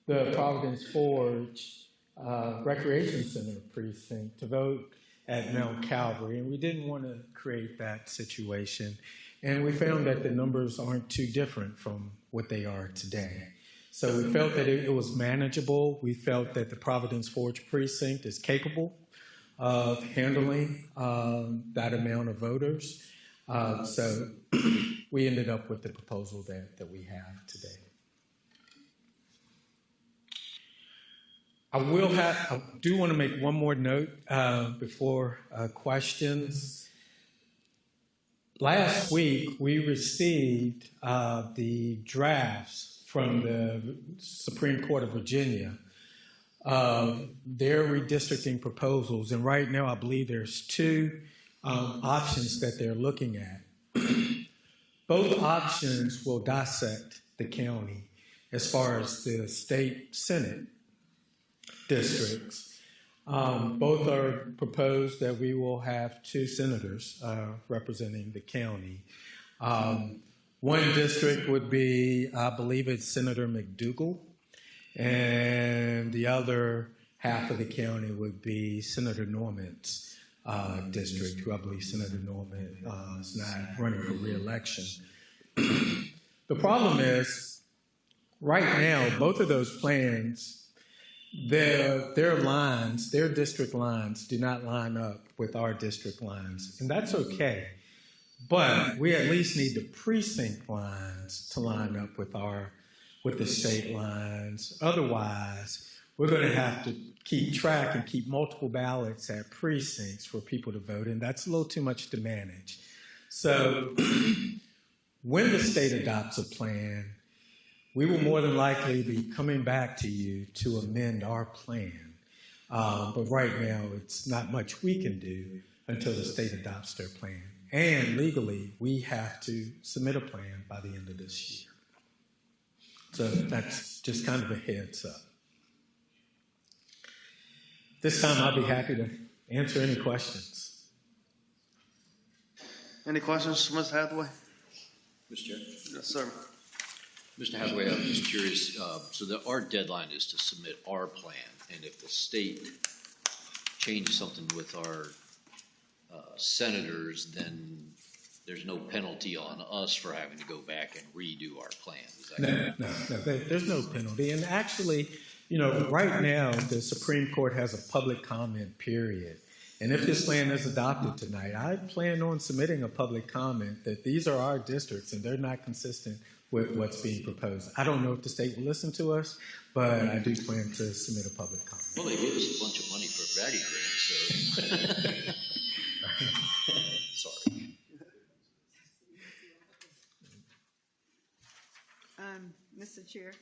the Providence Forge Recreation Center precinct to vote at Mount Calvary, and we didn't want to create that situation. And we found that the numbers aren't too different from what they are today. So we felt that it was manageable. We felt that the Providence Forge precinct is capable of handling that amount of voters. So we ended up with the proposal that we have today. I do want to make one more note before questions. Last week, we received the drafts from the Supreme Court of Virginia of their redistricting proposals. And right now, I believe there's two options that they're looking at. Both options will dissect the county as far as the state Senate districts. Both are proposed that we will have two senators representing the county. One district would be, I believe it's Senator McDougal, and the other half of the county would be Senator Norman's district, who I believe Senator Norman is not running for re-election. The problem is, right now, both of those plans, their lines, their district lines do not line up with our district lines, and that's okay. But we at least need the precinct lines to line up with the state lines. Otherwise, we're going to have to keep track and keep multiple ballots at precincts for people to vote, and that's a little too much to manage. So when the state adopts a plan, we will more than likely be coming back to you to amend our plan. But right now, it's not much we can do until the state adopts their plan. And legally, we have to submit a plan by the end of this year. So that's just kind of a heads up. This time, I'll be happy to answer any questions.
Any questions, Mr. Hathaway?
Mr. Chair?
Yes, sir.
Mr. Hathaway, I'm just curious, our deadline is to submit our plan, and if the state changes something with our senators, then there's no penalty on us for having to go back and redo our plan. Is that
No, there's no penalty. And actually, right now, the Supreme Court has a public comment period. And if this plan is adopted tonight, I plan on submitting a public comment that these are our districts and they're not consistent with what's being proposed. I don't know if the state will listen to us, but I do plan to submit a public comment.
Well, they gave us a bunch of money for a Brady grant, so. Sorry.
Mr. Chair.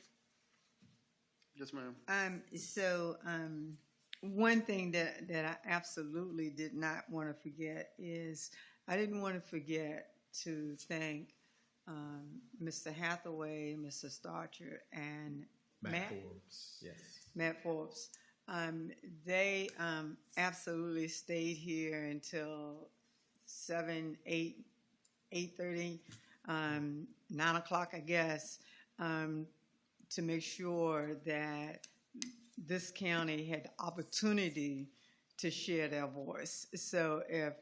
Yes, ma'am.
One thing that I absolutely did not want to forget is I didn't want to forget to thank Mr. Hathaway, Mr. Starcher, and Matt
Forbes. Yes.
Matt Forbes. They absolutely stayed here until 7, 8, 8:30, 9 o'clock, I guess, to make sure that this county had the opportunity to share their voice. So if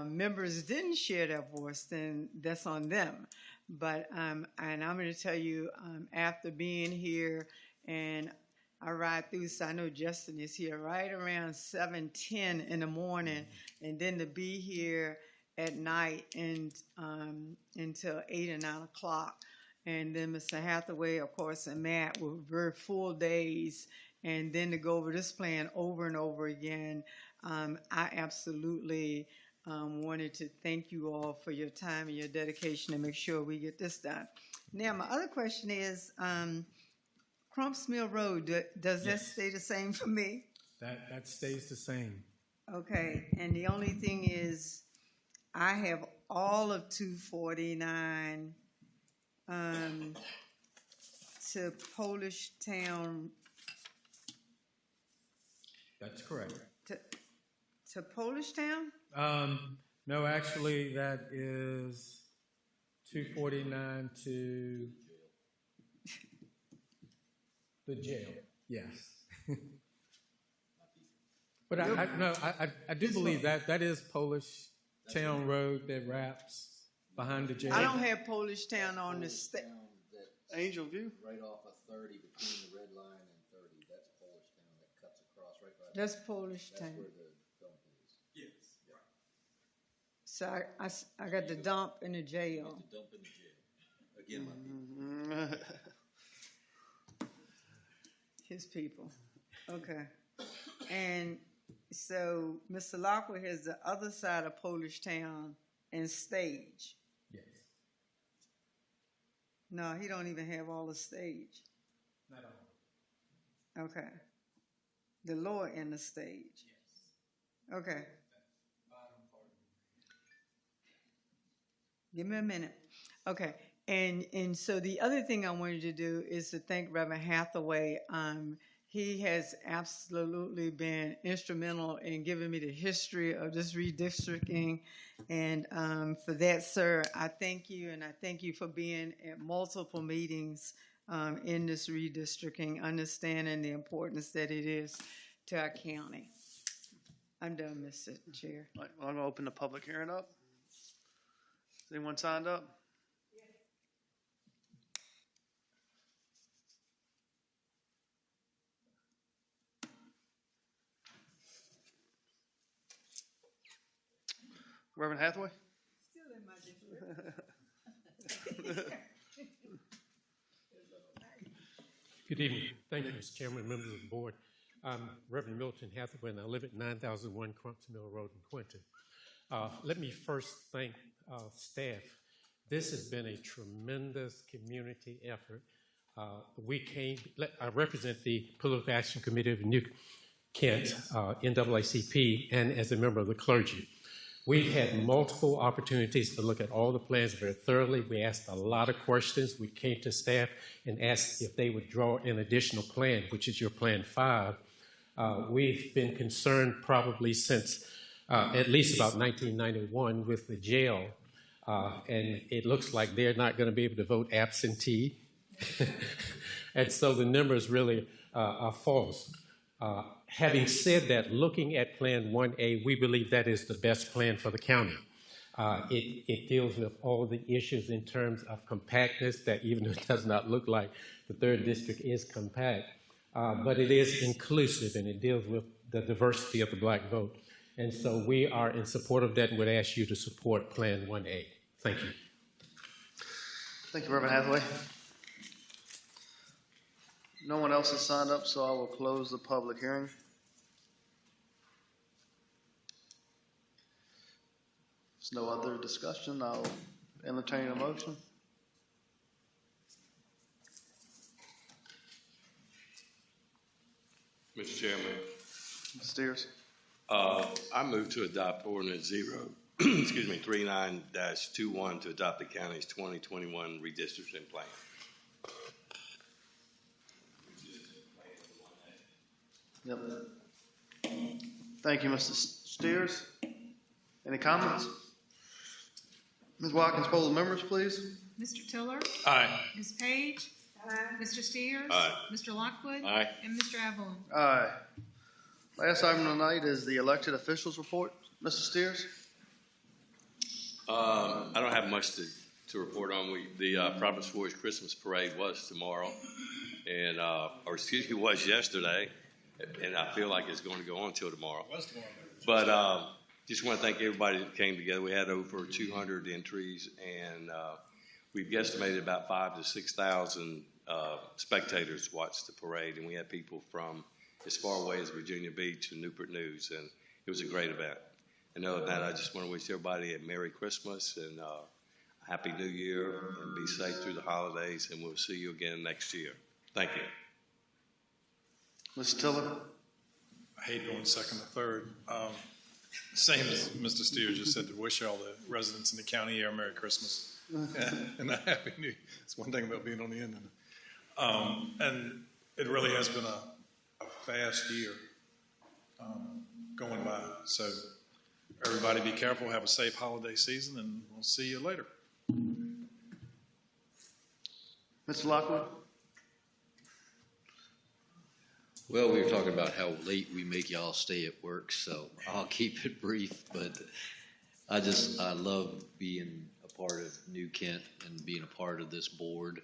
members didn't share their voice, then that's on them. But and I'm going to tell you, after being here, and I ride through, so I know Justin is here right around 7:10 in the morning, and then to be here at night and until 8 or 9 o'clock. And then Mr. Hathaway, of course, and Matt were very full days. And then to go over this plan over and over again, I absolutely wanted to thank you all for your time and your dedication to make sure we get this done. Now, my other question is, Crumps Mill Road, does that stay the same for me?
That stays the same.
Okay, and the only thing is, I have all of 249 to Polish Town.
That's correct.
To Polish Town?
No, actually, that is 249 to. The jail, yes. But I do believe that is Polish Town Road that wraps behind the jail.
I don't have Polish Town on the state.
Angel View?
Right off of 30, between the red line and 30, that's Polish Town that cuts across right by.
That's Polish Town.
That's where the dump is. Yes.
So I got the dump in the jail.
The dump in the jail. Again, my people.
His people. Okay. And so Mr. Lockwood has the other side of Polish Town and Stage.
Yes.
No, he don't even have all the Stage.
Not all.
Okay. The lower end of Stage.
Yes.
Okay. Give me a minute. Okay. And so the other thing I wanted to do is to thank Reverend Hathaway. He has absolutely been instrumental in giving me the history of this redistricting. And for that, sir, I thank you. And I thank you for being at multiple meetings in this redistricting, understanding the importance that it is to our county. I'm done, Mr. Chair.
Right, well, I'm going to open the public hearing up. Is anyone signed up? Reverend Hathaway?
Still in my
Good evening. Thank you, Mr. Chairman, members of the board. I'm Reverend Milton Hathaway, and I live at 9001 Crumpton Mill Road in Quinton. Let me first thank staff. This has been a tremendous community effort. I represent the Political Action Committee of New Kent, NAACP, and as a member of the clergy. We've had multiple opportunities to look at all the plans very thoroughly. We asked a lot of questions. We came to staff and asked if they would draw an additional plan, which is your Plan 5. We've been concerned probably since at least about 1991 with the jail, and it looks like they're not going to be able to vote absentee. And so the numbers really are false. Having said that, looking at Plan 1A, we believe that is the best plan for the county. It deals with all the issues in terms of compactness, that even though it does not look like the 3rd District is compact, but it is inclusive and it deals with the diversity of the black vote. And so we are in support of that and would ask you to support Plan 1A. Thank you.
Thank you, Reverend Hathaway. No one else has signed up, so I will close the public hearing. If there's no other discussion, I'll entertain a motion.
Mr. Chairman.
Mr. Steers.
I move to adopt Ordinance 39-21 to adopt the county's 2021 redistricting plan.
Yep. Thank you, Mr. Steers. Any comments? Ms. Watkins, poll the members, please.
Mr. Tiller?
Aye.
Ms. Page? Mr. Steers?
Aye.
Mr. Lockwood?
Aye.
And Mr. Avalon?
Aye. Last item tonight is the elected officials report. Mr. Steers?
I don't have much to report on. The Providence Forge Christmas Parade was tomorrow, and was yesterday, and I feel like it's going to go on until tomorrow. It was tomorrow. But just want to thank everybody that came together. We had over 200 entries, and we've guesstimated about 5,000 to 6,000 spectators watched the parade, and we had people from as far away as Virginia Beach and Newport News, and it was a great event. And other than that, I just want to wish everybody a Merry Christmas and a Happy New Year, and be safe through the holidays, and we'll see you again next year. Thank you.
Mr. Tiller?
I hate going second or third. Same as Mr. Steers just said, to wish all the residents in the county here a Merry Christmas and a Happy New Year. It's one thing about being on the end of it. And it really has been a fast year going by. So everybody be careful, have a safe holiday season, and we'll see you later.
Mr. Lockwood?
Well, we were talking about how late we make y'all stay at work, so I'll keep it brief, but I love being a part of New Kent and being a part of this board.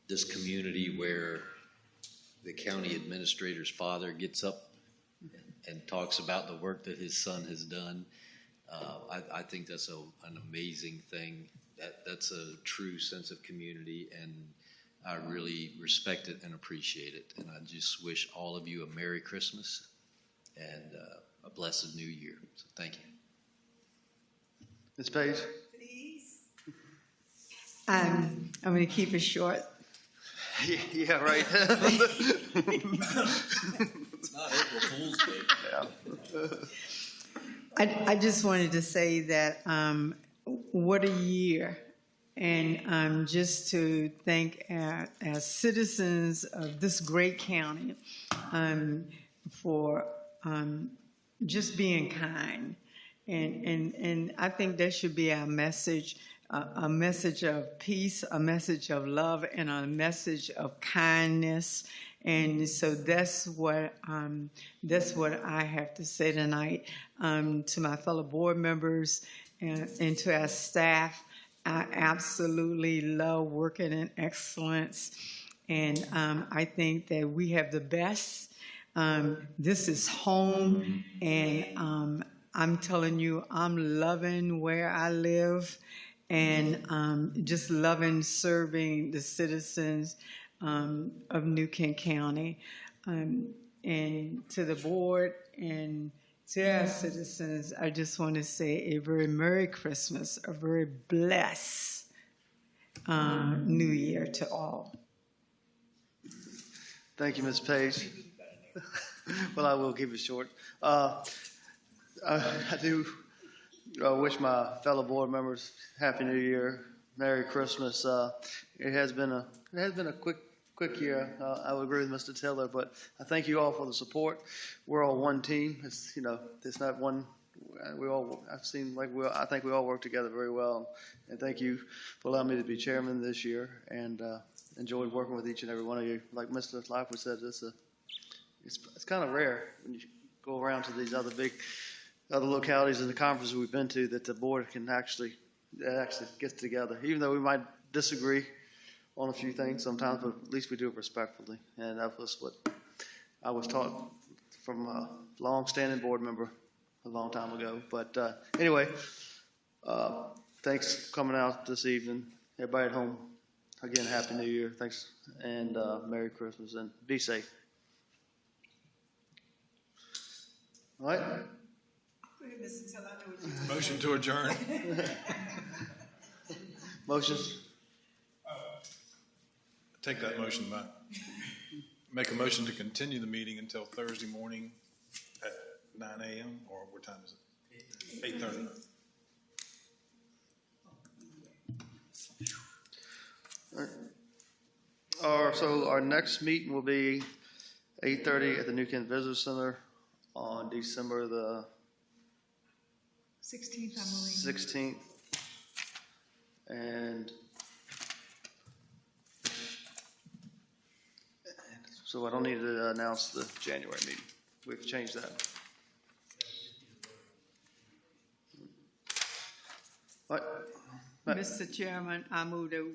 This community where the county administrator's father gets up and talks about the work that his son has done. I think that's an amazing thing. That's a true sense of community, and I really respect it and appreciate it. And I just wish all of you a Merry Christmas and a blessed New Year. So thank you.
Ms. Page?
Please. I'm going to keep it short.
Yeah, right.
It's not April Fool's Day.
Yeah.
I just wanted to say that what a year. And just to thank as citizens of this great county for just being kind. And I think that should be our message, a message of peace, a message of love, and a message of kindness. And so that's what I have to say tonight to my fellow board members and to our staff. I absolutely love working in excellence, and I think that we have the best. This is home, and I'm telling you, I'm loving where I live, and just loving serving the citizens of New Kent County, and to the board and to our citizens, I just want to say a very Merry Christmas, a very blessed New Year to all.
Thank you, Ms. Page. Well, I will keep it short. I do wish my fellow board members Happy New Year, Merry Christmas. It has been a quick year. I would agree with Mr. Tiller, but I thank you all for the support. We're all one team. It's not one. I think we all work together very well. And thank you for allowing me to be chairman this year, and enjoyed working with each and every one of you. Like Mr. Lockwood said, it's kind of rare when you go around to these other localities and the conferences we've been to that the board can actually get together, even though we might disagree on a few things sometimes, but at least we do it respectfully. And that was what I was taught from a long-standing board member a long time ago. But anyway, thanks for coming out this evening. Everybody at home, again, Happy New Year. Thanks, and Merry Christmas, and be safe. All right?
Motion to adjourn.
Motions?
Take that motion back. Make a motion to continue the meeting until Thursday morning at 9 a.m. or what time is it? 8:30.
All right. So our next meeting will be 8:30 at the New Kent Visitor Center on December the
16th, I believe.
16th. And so I don't need to announce the January meeting. We've changed that. What?
Mr. Chairman, I move that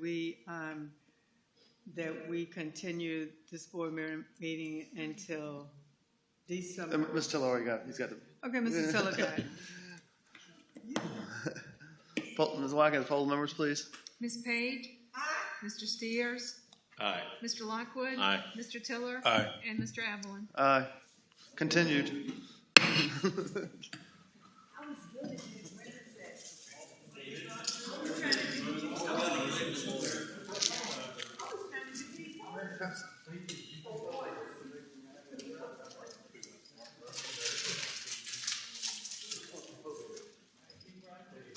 we continue this board meeting until December.
Mr. Tiller already got it. He's got it.
Okay, Mr. Tiller got it.
Ms. Watkins, poll members, please.
Ms. Page? Aye. Mr. Steers?
Aye.
Mr. Lockwood?
Aye.
Mr. Tiller?
Aye.
And Mr. Evelyn?
Aye. Continued.
Thank you.